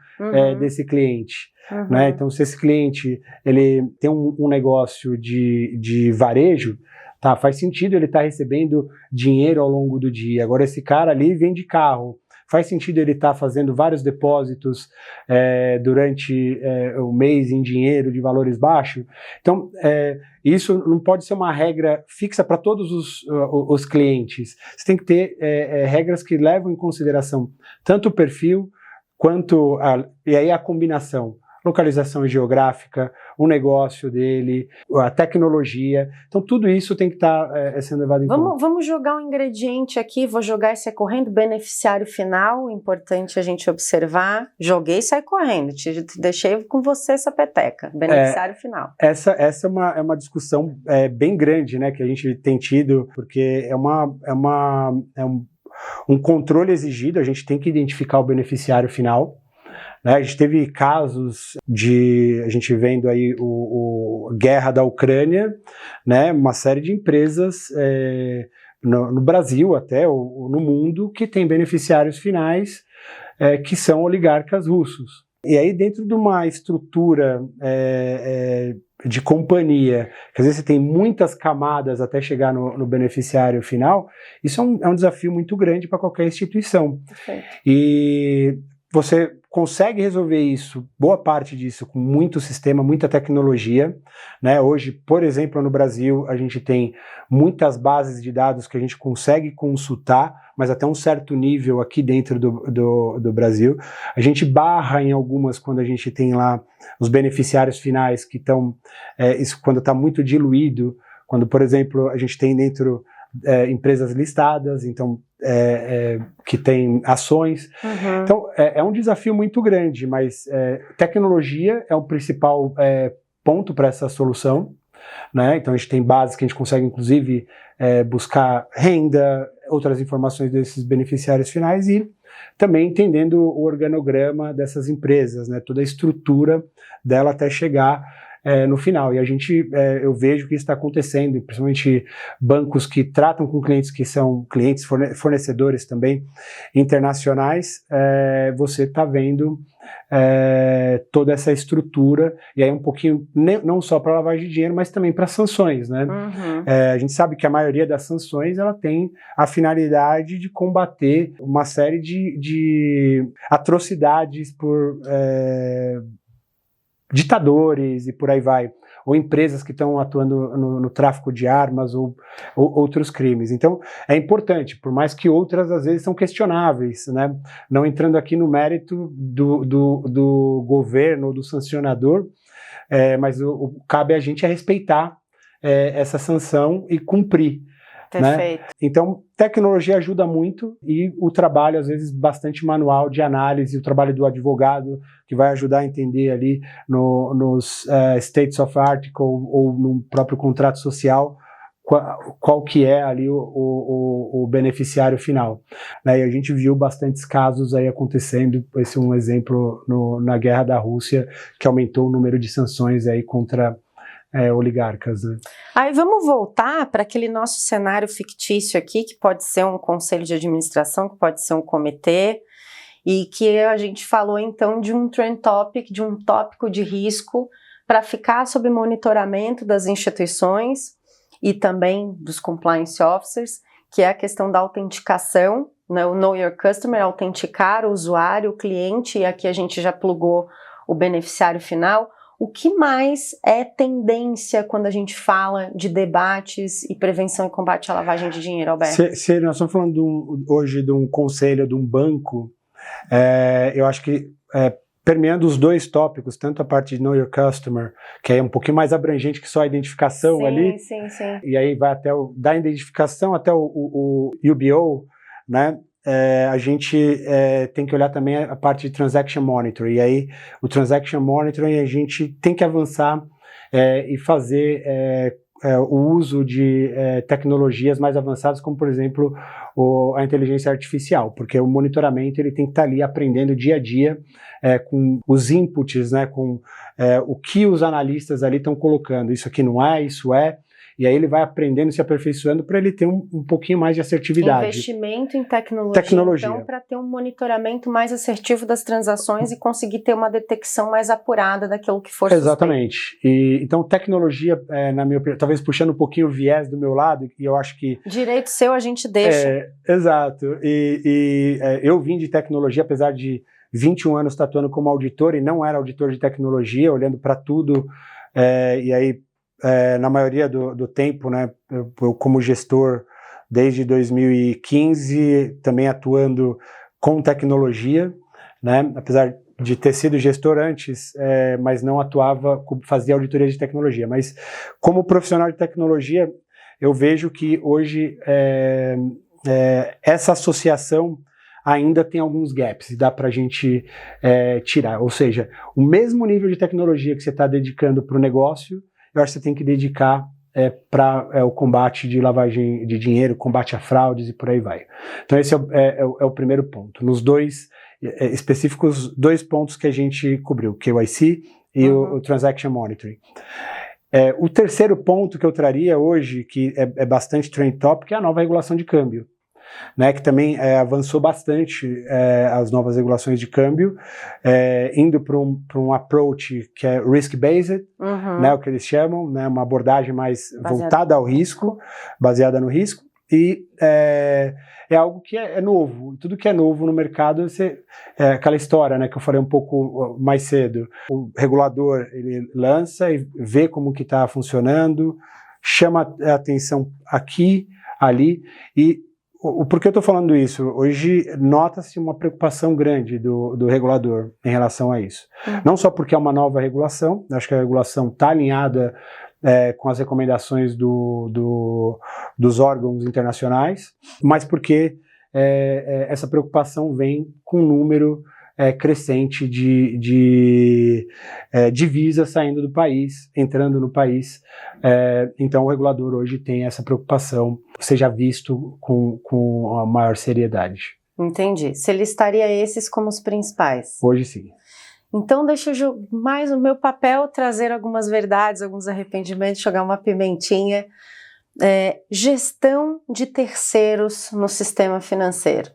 desse cliente. Né? Então, se esse cliente ele tem um negócio de varejo, tá, faz sentido ele estar recebendo dinheiro ao longo do dia. Agora, esse cara ali vende carro. Faz sentido ele estar fazendo vários depósitos durante o mês em dinheiro de valores baixos. Então, isso não pode ser uma regra fixa para todos os clientes. Você tem que ter regras que levam em consideração tanto o perfil quanto e aí a combinação. Localização geográfica, o negócio dele, a tecnologia. Então, tudo isso tem que estar sendo levado em conta. Vamos jogar um ingrediente aqui, vou jogar e sair correndo. Beneficiário final, importante a gente observar. Joguei e saí correndo, te deixei com você essa peteca. Beneficiário final. Essa é uma discussão bem grande, né, que a gente tem tido, porque é um controle exigido, a gente tem que identificar o beneficiário final. A gente teve casos a gente vendo aí a guerra da Ucrânia, né, uma série de empresas no Brasil até, ou no mundo, que tem beneficiários finais que são oligarcas russos. E aí dentro de uma estrutura de companhia, que às vezes você tem muitas camadas até chegar no beneficiário final, isso é um desafio muito grande para qualquer instituição. Perfeito. E você consegue resolver isso, boa parte disso, com muito sistema, muita tecnologia, né? Hoje, por exemplo, no Brasil, a gente tem muitas bases de dados que a gente consegue consultar, mas até um certo nível aqui dentro do Brasil. A gente barra em algumas quando a gente tem lá os beneficiários finais que estão, isso quando está muito diluído, quando, por exemplo, a gente tem dentro empresas listadas, então que tem ações. Então é um desafio muito grande, mas tecnologia é o principal ponto para essa solução, né? Então a gente tem bases que a gente consegue inclusive buscar renda, outras informações desses beneficiários finais e também entendendo o organograma dessas empresas, né? Toda a estrutura dela até chegar no final. E eu vejo que isso está acontecendo, principalmente bancos que tratam com clientes que são clientes, fornecedores também internacionais, você está vendo toda essa estrutura, e aí um pouquinho, não só para lavagem de dinheiro, mas também para sanções, né? A gente sabe que a maioria das sanções, ela tem a finalidade de combater uma série de atrocidades por ditadores e por aí vai, ou empresas que estão atuando no tráfico de armas ou outros crimes. Então, é importante, por mais que outras às vezes são questionáveis, né? Não entrando aqui no mérito do governo ou do sancionador, mas cabe a gente respeitar essa sanção e cumprir. Perfeito. Né? Então, tecnologia ajuda muito e o trabalho, às vezes, bastante manual de análise, o trabalho do advogado, que vai ajudar a entender ali nos states of article ou no próprio contrato social qual que é ali o beneficiário final. Né? E a gente viu bastantes casos aí acontecendo, esse é um exemplo na guerra da Rússia, que aumentou o número de sanções aí contra oligarcas, né? Aí vamos voltar para aquele nosso cenário fictício aqui, que pode ser um conselho de administração, que pode ser um comitê, e que a gente falou então de um trend topic, de um tópico de risco para ficar sob monitoramento das instituições e também dos compliance officers, que é a questão da autenticação, né, o Know Your Customer, autenticar o usuário, o cliente, e aqui a gente já plugou o beneficiário final. O que mais é tendência quando a gente fala de debates e prevenção e combate à lavagem de dinheiro, Alberto? Se nós estamos falando hoje de um conselho, de um banco, eu acho que permeando os dois tópicos, tanto a parte de Know Your Customer, que é um pouquinho mais abrangente que só a identificação ali, sim. E aí vai até da identificação até o UBO, né? A gente tem que olhar também a parte de Transaction Monitoring, e aí o Transaction Monitoring a gente tem que avançar e fazer o uso de tecnologias mais avançadas, como, por exemplo, a inteligência artificial, porque o monitoramento ele tem que estar ali aprendendo dia a dia com os inputs, né, com o que os analistas ali estão colocando. Isso aqui não é, isso é. E aí ele vai aprendendo, se aperfeiçoando para ele ter um pouquinho mais de assertividade. Investimento em tecnologia. Então, para ter um monitoramento mais assertivo das transações e conseguir ter uma detecção mais apurada daquilo que for suspeito. Exatamente. Então, tecnologia, na minha opinião, talvez puxando um pouquinho o viés do meu lado, e eu acho que... Direito seu a gente deixa. Exato. Eu vim de tecnologia, apesar de 21 anos atuando como auditor, e não era auditor de tecnologia, olhando para tudo, e aí na maioria do tempo, né, eu como gestor desde 2015, também atuando com tecnologia, né, apesar de ter sido gestor antes, mas não atuava, fazia auditoria de tecnologia. Mas como profissional de tecnologia, eu vejo que hoje essa associação ainda tem alguns gaps, e dá para a gente tirar. Ou seja, o mesmo nível de tecnologia que você está dedicando para o negócio, eu acho que você tem que dedicar para o combate de lavagem de dinheiro, combate a fraudes e por aí vai. Então esse é o primeiro ponto. Nos dois específicos, 2 pontos que a gente cobriu, o KYC e o Transaction Monitoring. O terceiro ponto que eu traria hoje, que é bastante trend topic, é a nova regulação de câmbio, né, que também avançou bastante as novas regulações de câmbio, indo para um approach que é risk-based, né, o que eles chamam, né, uma abordagem mais voltada ao risco, baseada no risco, e é algo que é novo. Tudo que é novo no mercado, aquela história, né, que eu falei um pouco mais cedo. O regulador ele lança e vê como que está funcionando, chama a atenção aqui, ali, e por que eu estou falando isso? Hoje nota-se uma preocupação grande do regulador em relação a isso. Não só porque é uma nova regulação, acho que a regulação está alinhada com as recomendações dos órgãos internacionais, mas porque essa preocupação vem com um número crescente de divisas saindo do país, entrando no país. Então o regulador hoje tem essa preocupação, seja visto com a maior seriedade. Entendi. Você listaria esses como os principais? Hoje sim. Então deixa eu mais o meu papel trazer algumas verdades, alguns arrependimentos, jogar uma pimentinha. Gestão de terceiros no sistema financeiro.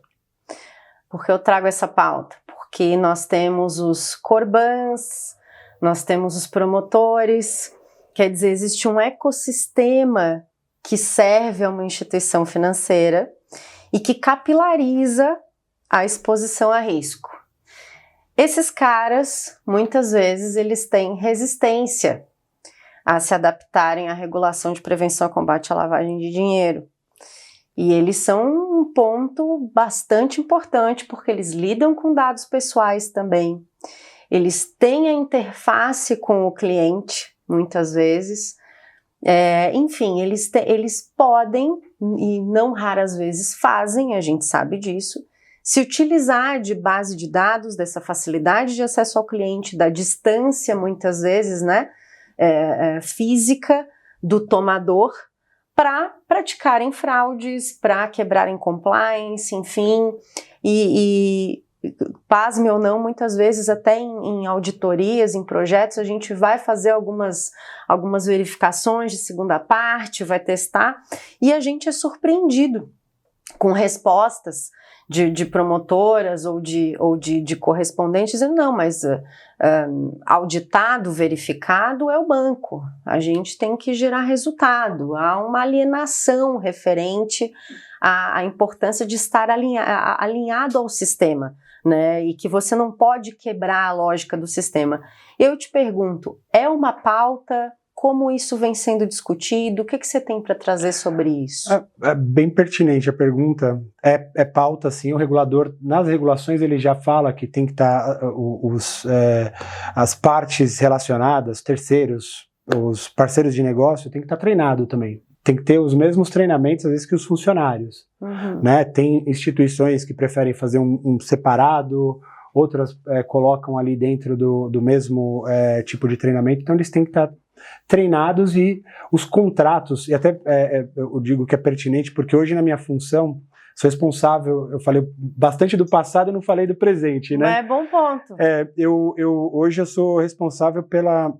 Por que eu trago essa pauta? Porque nós temos os Corbans, nós temos os promotores, quer dizer, existe um ecossistema que serve a uma instituição financeira e que capilariza a exposição a risco. Esses caras, muitas vezes, eles têm resistência a se adaptarem à regulação de prevenção e combate à lavagem de dinheiro. E eles são um ponto bastante importante, porque eles lidam com dados pessoais também. Eles têm a interface com o cliente, muitas vezes. Enfim, eles podem, e não raras vezes fazem, a gente sabe disso, se utilizar de base de dados, dessa facilidade de acesso ao cliente, da distância, muitas vezes, né, física do tomador, para praticarem fraudes, para quebrarem compliance, enfim, e pasme ou não, muitas vezes até em auditorias, em projetos, a gente vai fazer algumas verificações de segunda parte, vai testar, e a gente é surpreendido com respostas de promotoras ou de correspondentes, dizendo, não, mas auditado, verificado é o banco, a gente tem que gerar resultado, há uma alienação referente à importância de estar alinhado ao sistema, né, e que você não pode quebrar a lógica do sistema. Eu te pergunto, é uma pauta? Como isso vem sendo discutido? O que você tem para trazer sobre isso? É bem pertinente a pergunta. É pauta, sim. O regulador, nas regulações, ele já fala que tem que estar as partes relacionadas, terceiros, os parceiros de negócio, tem que estar treinado também. Tem que ter os mesmos treinamentos, às vezes, que os funcionários. Né? Tem instituições que preferem fazer um separado, outras colocam ali dentro do mesmo tipo de treinamento, então eles têm que estar treinados e os contratos, e até eu digo que é pertinente porque hoje na minha função sou responsável, eu falei bastante do passado, eu não falei do presente, né? É bom ponto. Hoje eu sou responsável pela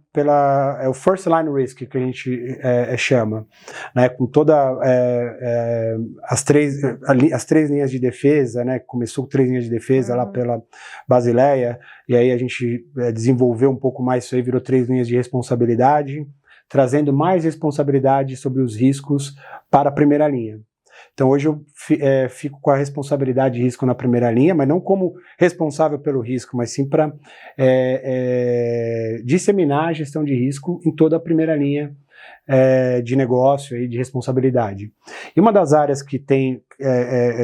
o first line risk, que a gente chama, né? Com toda as três linhas de defesa, né? Começou com 3 linhas de defesa lá pela Basileia, e aí a gente desenvolveu um pouco mais isso aí, virou 3 linhas de responsabilidade, trazendo mais responsabilidade sobre os riscos para a primeira linha. Então hoje eu fico com a responsabilidade de risco na primeira linha, mas não como responsável pelo risco, mas sim para disseminar a gestão de risco em toda a primeira linha de negócio e de responsabilidade. E uma das áreas que tem,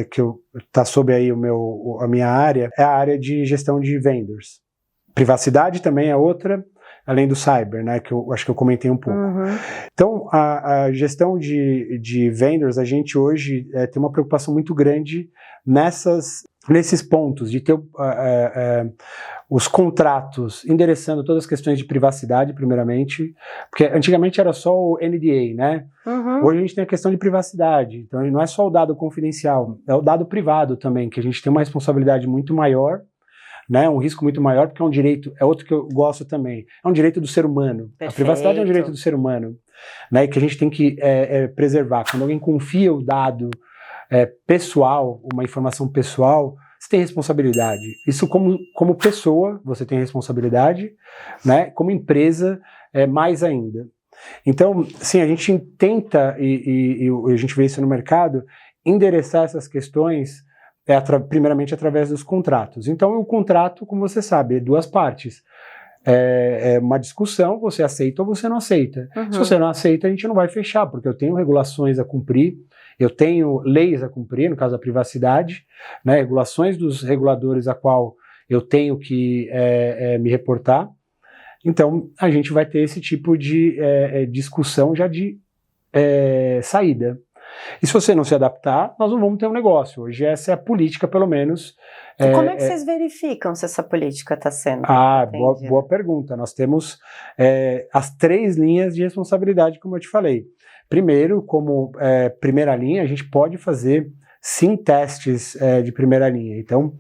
que está sob aí a minha área, é a área de gestão de vendors. Privacidade também é outra, além do cyber, né, que eu acho que eu comentei um pouco. Então, a gestão de vendors, a gente hoje tem uma preocupação muito grande nesses pontos, de ter os contratos endereçando todas as questões de privacidade, primeiramente, porque antigamente era só o NDA, né? Hoje a gente tem a questão de privacidade, então não é só o dado confidencial, é o dado privado também, que a gente tem uma responsabilidade muito maior, né, um risco muito maior, porque é um direito, é outro que eu gosto também, é um direito do ser humano. Perfeito. A privacidade é um direito do ser humano, né, que a gente tem que preservar. Quando alguém confia o dado pessoal, uma informação pessoal, você tem responsabilidade. Isso como pessoa, você tem responsabilidade, né, como empresa, mais ainda. Então, sim, a gente tenta, e a gente vê isso no mercado, endereçar essas questões primeiramente através dos contratos. Então, o contrato, como você sabe, é 2 partes. É uma discussão, você aceita ou você não aceita. Se você não aceita, a gente não vai fechar, porque eu tenho regulações a cumprir, eu tenho leis a cumprir, no caso da privacidade, né, regulações dos reguladores a qual eu tenho que me reportar. Então, a gente vai ter esse tipo de discussão já de saída. E se você não se adaptar, nós não vamos ter um negócio. Hoje essa é a política, pelo menos. E como é que vocês verificam se essa política está sendo boa pergunta. Nós temos as 3 linhas de responsabilidade, como eu te falei. Primeiro, como primeira linha, a gente pode fazer, sim, testes de primeira linha. Então,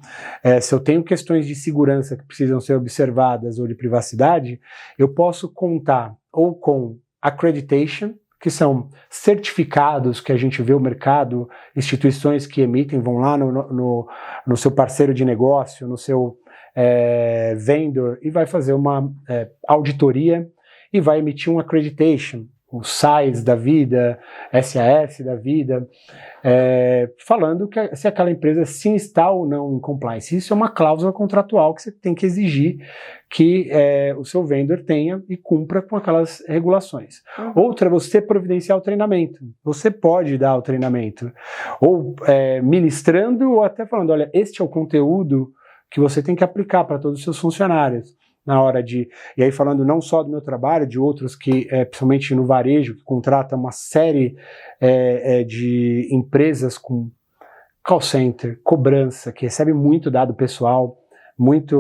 se eu tenho questões de segurança que precisam ser observadas ou de privacidade, eu posso contar ou com accreditation, que são certificados que a gente vê o mercado, instituições que emitem, vão lá no seu parceiro de negócio, no seu vendor, e vai fazer uma auditoria e vai emitir um accreditation, o SAIS da vida, SAS da vida, falando se aquela empresa sim está ou não em compliance. Isso é uma cláusula contratual que você tem que exigir que o seu vendor tenha e cumpra com aquelas regulações. Outra é você providenciar o treinamento. Você pode dar o treinamento, ou ministrando, ou até falando, olha, este é o conteúdo que você tem que aplicar para todos os seus funcionários. Na hora e aí falando não só do meu trabalho, de outros que, principalmente no varejo, que contrata uma série de empresas com call center, cobrança, que recebe muito dado pessoal, muita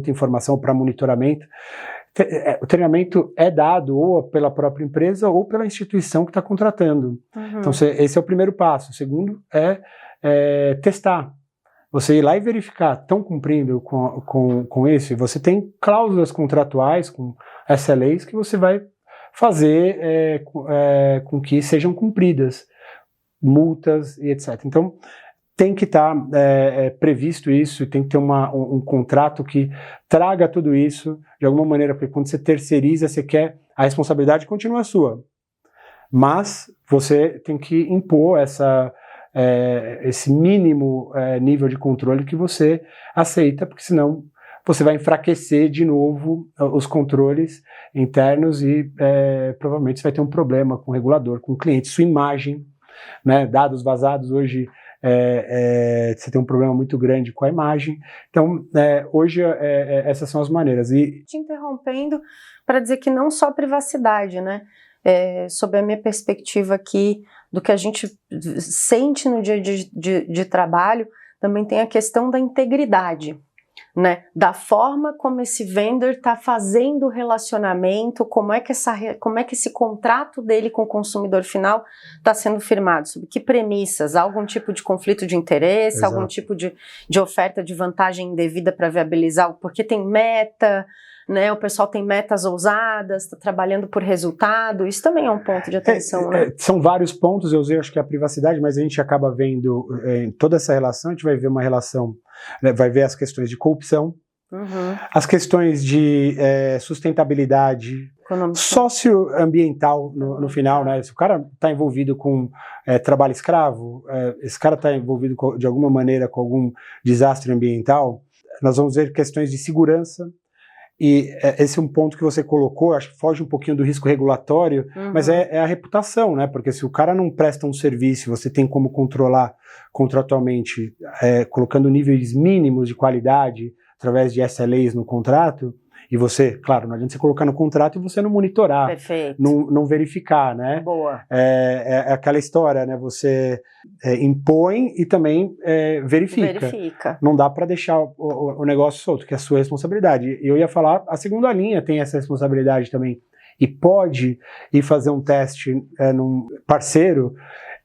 informação para monitoramento. O treinamento é dado ou pela própria empresa ou pela instituição que está contratando. Então esse é o primeiro passo. O segundo é testar. Você ir lá e verificar, estão cumprindo com isso? Você tem cláusulas contratuais, com SLAs, que você vai fazer com que sejam cumpridas, multas e etc. Então, tem que estar previsto isso, tem que ter um contrato que traga tudo isso, de alguma maneira, porque quando você terceiriza, a responsabilidade continua sua, mas você tem que impor esse mínimo nível de controle que você aceita, porque senão você vai enfraquecer de novo os controles internos e provavelmente você vai ter um problema com o regulador, com o cliente, sua imagem, né, dados vazados hoje, você tem um problema muito grande com a imagem. Então, hoje essas são as maneiras. E te interrompendo para dizer que não só privacidade, né? Sob a minha perspectiva aqui, do que a gente sente no dia de trabalho, também tem a questão da integridade, né, da forma como esse vendor está fazendo o relacionamento, como é que esse contrato dele com o consumidor final está sendo firmado, sob que premissas, algum tipo de conflito de interesse, Exato. algum tipo de oferta de vantagem indevida para viabilizar, porque tem meta, né, o pessoal tem metas ousadas, está trabalhando por resultado, isso também é um ponto de atenção, né? São vários pontos, eu acho que é a privacidade, mas a gente acaba vendo em toda essa relação, a gente vai ver uma relação, né, vai ver as questões de corrupção, as questões de sustentabilidade, socioambiental no final, né? Se o cara está envolvido com trabalho escravo, esse cara está envolvido de alguma maneira com algum desastre ambiental, nós vamos ver questões de segurança. E esse é um ponto que você colocou, acho que foge um pouquinho do risco regulatório, mas é a reputação, né? Porque se o cara não presta um serviço, você tem como controlar contratualmente, colocando níveis mínimos de qualidade através de SLAs no contrato, e você, claro, não adianta você colocar no contrato e você não monitorar, não verificar, né? Boa. É aquela história, né? Você impõe e também verifica. Não dá para deixar o negócio solto, que é a sua responsabilidade. E eu ia falar, a segunda linha tem essa responsabilidade também. E pode ir fazer um teste num parceiro.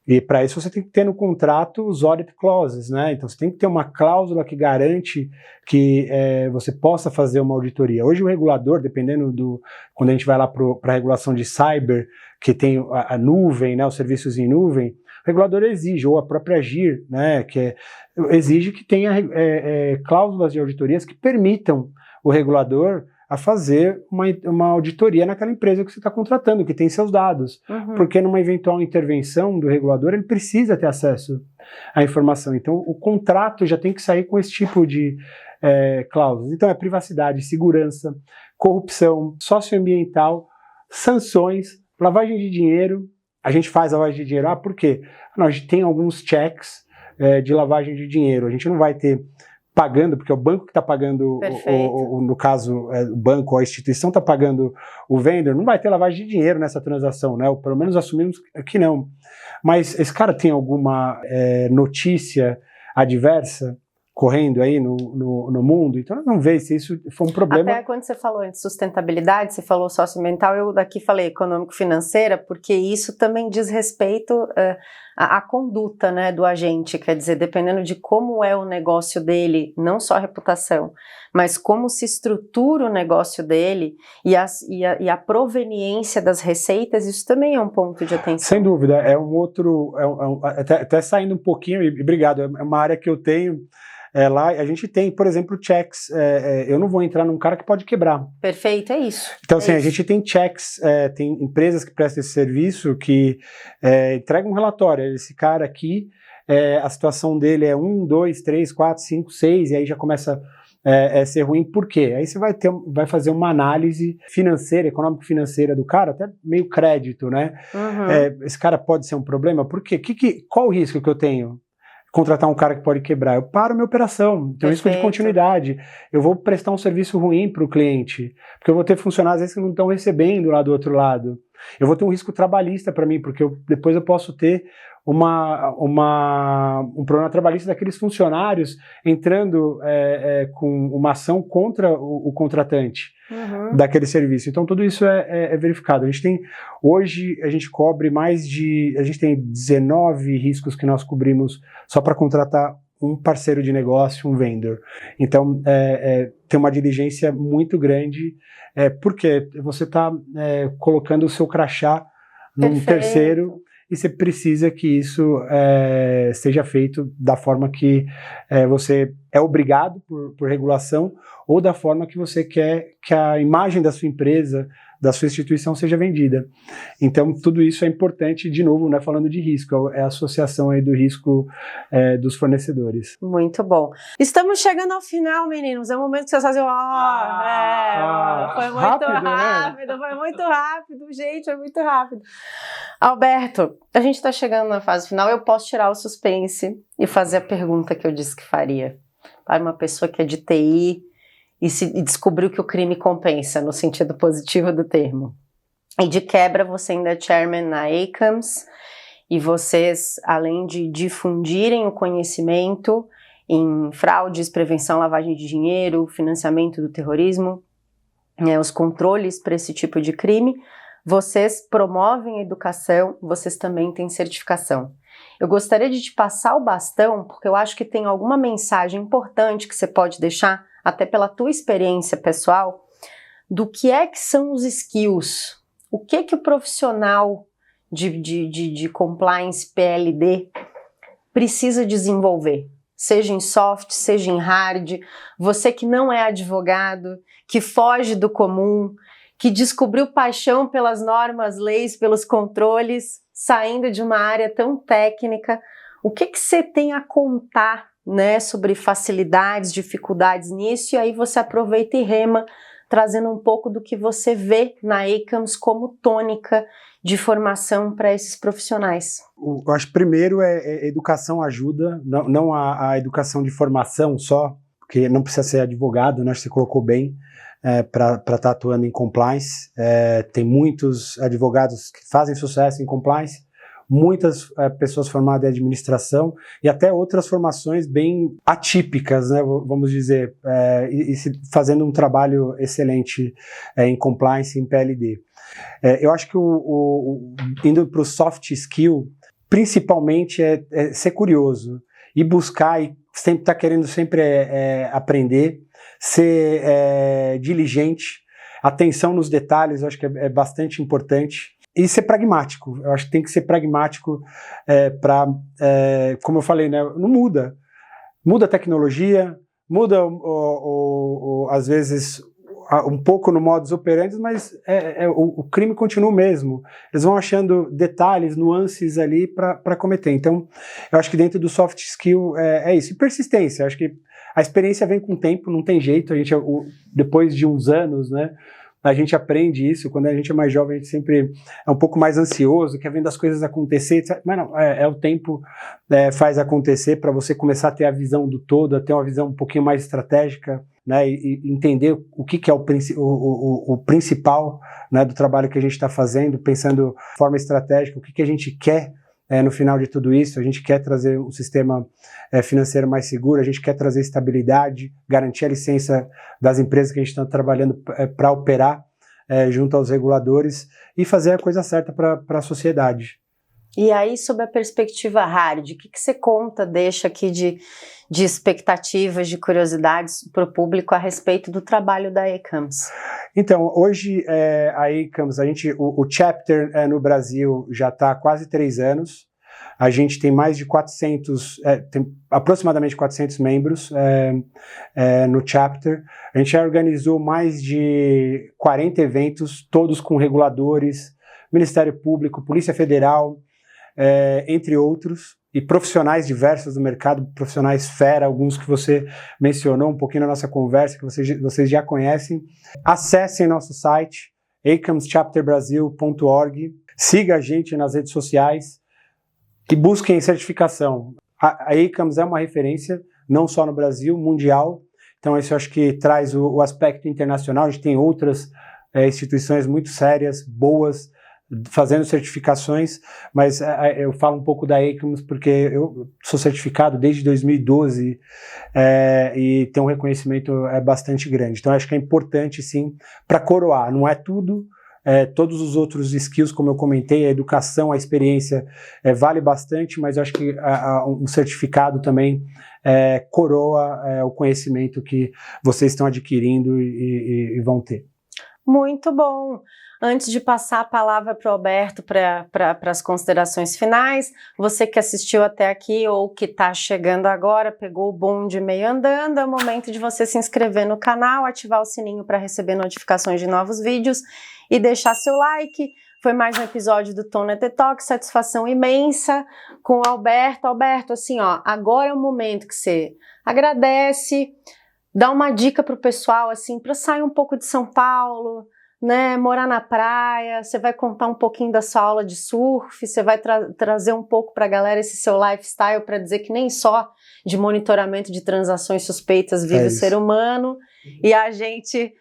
E para isso você tem que ter no contrato os audit clauses, né? Então você tem que ter uma cláusula que garante que você possa fazer uma auditoria. Hoje o regulador, dependendo quando a gente vai lá para a regulação de cyber, que tem a nuvem, né, os serviços em nuvem, o regulador exige, ou a própria GIR, né, exige que tenha cláusulas de auditorias que permitam o regulador a fazer uma auditoria naquela empresa que você está contratando, que tem seus dados. Porque numa eventual intervenção do regulador, ele precisa ter acesso à informação. Então, o contrato já tem que sair com esse tipo de cláusulas. Então, é privacidade, segurança, corrupção, socioambiental, sanções, lavagem de dinheiro. A gente faz lavagem de dinheiro. Por quê? A gente tem alguns checks de lavagem de dinheiro. A gente não vai ter pagando, porque é o banco que está pagando, no caso, o banco ou a instituição está pagando o vendor, não vai ter lavagem de dinheiro nessa transação, né? Ou pelo menos assumimos que não. Mas esse cara tem alguma notícia adversa correndo aí no mundo, então não vê se isso foi um problema. Até quando você falou em sustentabilidade, você falou socioambiental, eu daqui falei econômico-financeira, porque isso também diz respeito à conduta, né, do agente, quer dizer, dependendo de como é o negócio dele, não só a reputação, mas como se estrutura o negócio dele e a proveniência das receitas, isso também é um ponto de atenção. Sem dúvida, é um outro, até saindo um pouquinho, e obrigado, é uma área que eu tenho. Lá a gente tem, por exemplo, checks. Eu não vou entrar num cara que pode quebrar. Perfeito, é isso. Então, assim, a gente tem checks, tem empresas que prestam esse serviço que entregam um relatório. Esse cara aqui, a situação dele é 1, 2, 3, 4, 5, 6, e aí já começa a ser ruim. Por quê? Aí você vai fazer uma análise financeira, econômico-financeira do cara, até meio crédito, né? Esse cara pode ser um problema? Por quê? Qual o risco que eu tenho? Contratar um cara que pode quebrar, eu paro minha operação, tem um risco de continuidade, eu vou prestar um serviço ruim para o cliente, porque eu vou ter funcionários às vezes que não estão recebendo lá do outro lado, eu vou ter um risco trabalhista para mim, porque depois eu posso ter um problema trabalhista daqueles funcionários entrando com uma ação contra o contratante daquele serviço. Então tudo isso é verificado. Hoje a gente cobre a gente tem 19 riscos que nós cobrimos só para contratar um parceiro de negócio, um vendor. Então tem uma diligência muito grande, porque você está colocando o seu crachá num terceiro, e você precisa que isso seja feito da forma que você é obrigado por regulação, ou da forma que você quer que a imagem da sua empresa, da sua instituição seja vendida. Então, tudo isso é importante, de novo, né, falando de risco, é a associação aí do risco dos fornecedores. Muito bom. Estamos chegando ao final, meninos. É o momento que vocês fazem foi muito rápido, foi muito rápido, gente, foi muito rápido. Alberto, a gente está chegando na fase final, eu posso tirar o suspense e fazer a pergunta que eu disse que faria. Para uma pessoa que é de TI e descobriu que o crime compensa, no sentido positivo do termo. E de quebra, você ainda é chairman na ACAMS, e vocês, além de difundirem o conhecimento em fraudes, prevenção, lavagem de dinheiro, financiamento do terrorismo, os controles para esse tipo de crime. Vocês promovem a educação, vocês também têm certificação. Eu gostaria de te passar o bastão, porque eu acho que tem alguma mensagem importante que você pode deixar, até pela tua experiência pessoal, do que são os skills. O que o profissional de compliance PLD precisa desenvolver? Seja em soft, seja em hard, você que não é advogado, que foge do comum, que descobriu paixão pelas normas, leis, pelos controles, saindo de uma área tão técnica, o que você tem a contar, né, sobre facilidades, dificuldades nisso, e aí você aproveita e rema, trazendo um pouco do que você vê na ACAMS como tônica de formação para esses profissionais. Eu acho que primeiro educação ajuda, não a educação de formação só, porque não precisa ser advogado, né, você colocou bem, para estar atuando em compliance. Tem muitos advogados que fazem sucesso em compliance, muitas pessoas formadas em administração e até outras formações bem atípicas, né, vamos dizer, fazendo um trabalho excelente em compliance e em PLD. Eu acho que indo para o soft skill, principalmente é ser curioso e buscar e sempre estar querendo aprender, ser diligente, atenção nos detalhes, eu acho que é bastante importante. E ser pragmático, eu acho que tem que ser pragmático como eu falei, né, não muda. Muda a tecnologia, muda às vezes um pouco no modus operandi, mas o crime continua o mesmo. Eles vão achando detalhes, nuances ali para cometer. Então, eu acho que dentro do soft skill é isso. E persistência, eu acho que a experiência vem com o tempo, não tem jeito. A gente, depois de uns anos, né, a gente aprende isso. Quando a gente é mais jovem, a gente sempre é um pouco mais ansioso, quer vendo as coisas acontecer, mas não, o tempo faz acontecer para você começar a ter a visão do todo, a ter uma visão um pouquinho mais estratégica, né, e entender o que é o principal, né, do trabalho que a gente está fazendo, pensando de forma estratégica, o que a gente quer no final de tudo isso. A gente quer trazer um sistema financeiro mais seguro, a gente quer trazer estabilidade, garantir a licença das empresas que a gente está trabalhando para operar junto aos reguladores e fazer a coisa certa para a sociedade. E aí, sob a perspectiva hard, o que você deixa aqui de expectativas, de curiosidades para o público a respeito do trabalho da ACAMS? Então, hoje a ACAMS, o chapter no Brasil já está há quase 3 anos. A gente tem mais de 400, tem aproximadamente 400 membros no chapter. A gente já organizou mais de 40 eventos, todos com reguladores, Ministério Público, Polícia Federal, entre outros, e profissionais diversos do mercado, profissionais fera, alguns que você mencionou um pouquinho na nossa conversa, que vocês já conhecem. Acessem nosso site, acamschapterbrasil.org, siga a gente nas redes sociais e busquem certificação. A ACAMS é uma referência, não só no Brasil, mundial. Então isso eu acho que traz o aspecto internacional. A gente tem outras instituições muito sérias, boas, fazendo certificações, mas eu falo um pouco da ACAMS porque eu sou certificado desde 2012 e tem um reconhecimento bastante grande. Então acho que é importante sim para coroar, não é tudo, todos os outros skills, como eu comentei, a educação, a experiência vale bastante, mas eu acho que um certificado também coroa o conhecimento que vocês estão adquirindo e vão ter. Muito bom! Antes de passar a palavra para o Alberto para as considerações finais, você que assistiu até aqui ou que está chegando agora, pegou o bonde meio andando, é o momento de você se inscrever no canal, ativar o sininho para receber notificações de novos vídeos e deixar seu like. Foi mais um episódio do Tona Talk, satisfação imensa com o Alberto. Alberto, assim, ó, agora é o momento que você agradece, dá uma dica para o pessoal, assim, para sair um pouco de São Paulo, né, morar na praia. Você vai contar um pouquinho da sua aula de surf, você vai trazer um pouco para a galera esse seu lifestyle para dizer que nem só de monitoramento de transações suspeitas vive o ser humano, e a gente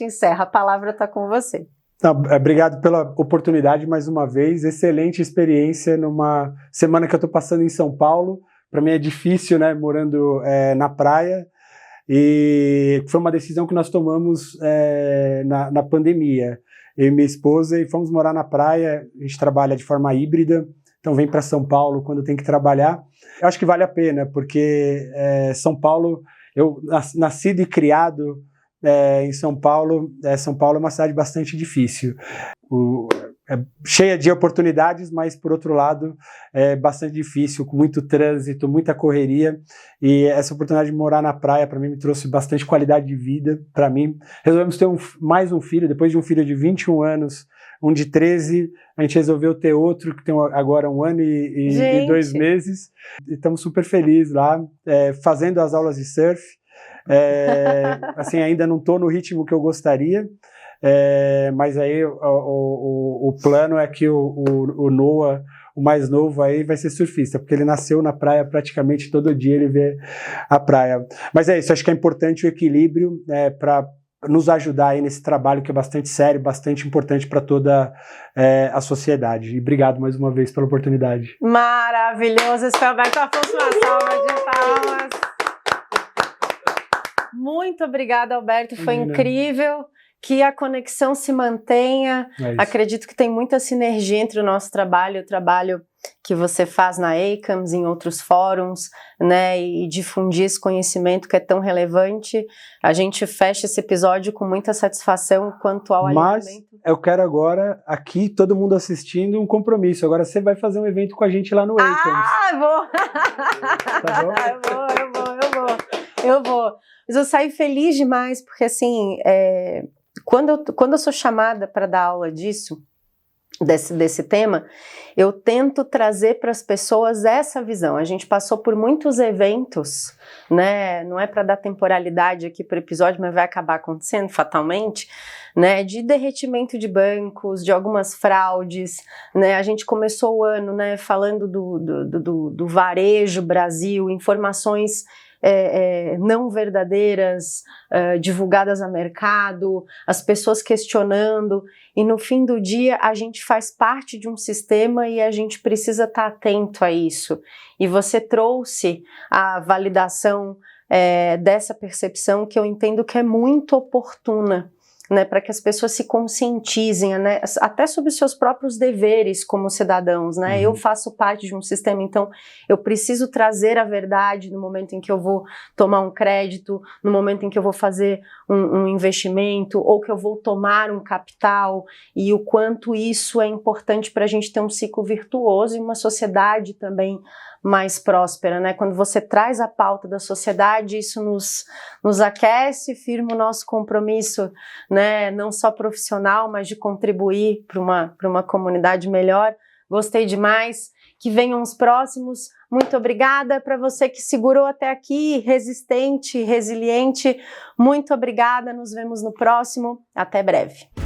encerra. A palavra está com você. Não, obrigado pela oportunidade mais uma vez, excelente experiência numa semana que eu estou passando em São Paulo, para mim é difícil, né, morando na praia, e foi uma decisão que nós tomamos na pandemia. Eu e minha esposa, e fomos morar na praia. A gente trabalha de forma híbrida, então vem para São Paulo quando tem que trabalhar. Eu acho que vale a pena, porque São Paulo, eu nascido e criado em São Paulo. São Paulo é uma cidade bastante difícil, cheia de oportunidades, mas por outro lado é bastante difícil, com muito trânsito, muita correria, e essa oportunidade de morar na praia para mim me trouxe bastante qualidade de vida para mim. Resolvemos ter mais um filho, depois de um filho de 21 anos, um de 13, a gente resolveu ter outro, que tem agora 1 ano e 2 meses, e estamos super felizes lá, fazendo as aulas de surf. Assim, ainda não estou no ritmo que eu gostaria, mas aí o plano é que o Noah, o mais novo, aí vai ser surfista, porque ele nasceu na praia, praticamente todo dia ele vê a praia. Mas é isso, acho que é importante o equilíbrio para nos ajudar aí nesse trabalho que é bastante sério, bastante importante para toda a sociedade. E obrigado mais uma vez pela oportunidade. Maravilhoso, esse foi o Alberto Afonso, uma salva de palmas. Muito obrigada, Alberto, foi incrível. Que a conexão se mantenha. Acredito que tem muita sinergia entre o nosso trabalho e o trabalho que você faz na ACAMS, em outros fóruns, né, e difundir esse conhecimento que é tão relevante. A gente fecha esse episódio com muita satisfação quanto ao alinhamento. Mas eu quero agora, aqui, todo mundo assistindo, um compromisso. Agora você vai fazer um evento com a gente lá no ACAMS. Vou! Tá bom? Eu vou. Mas eu saí feliz demais, porque assim, quando eu sou chamada para dar aula desse tema, eu tento trazer para as pessoas essa visão. A gente passou por muitos eventos, né? Não é para dar temporalidade aqui para o episódio, mas vai acabar acontecendo fatalmente, né? De derretimento de bancos, de algumas fraudes, né? A gente começou o ano, né, falando do varejo Brasil, informações não verdadeiras, divulgadas a mercado, as pessoas questionando, e no fim do dia a gente faz parte de um sistema e a gente precisa estar atento a isso. E você trouxe a validação dessa percepção, que eu entendo que é muito oportuna, né, para que as pessoas se conscientizem, né, até sobre os seus próprios deveres como cidadãos, né? Eu faço parte de um sistema, então eu preciso trazer a verdade no momento em que eu vou tomar um crédito, no momento em que eu vou fazer um investimento, ou que eu vou tomar um capital, e o quanto isso é importante para a gente ter um ciclo virtuoso e uma sociedade também mais próspera, né? Quando você traz a pauta da sociedade, isso nos aquece, firma o nosso compromisso, né? Não só profissional, mas de contribuir para uma comunidade melhor. Gostei demais. Que venham os próximos. Muito obrigada para você que segurou até aqui, resistente, resiliente. Muito obrigada. Nos vemos no próximo. Até breve.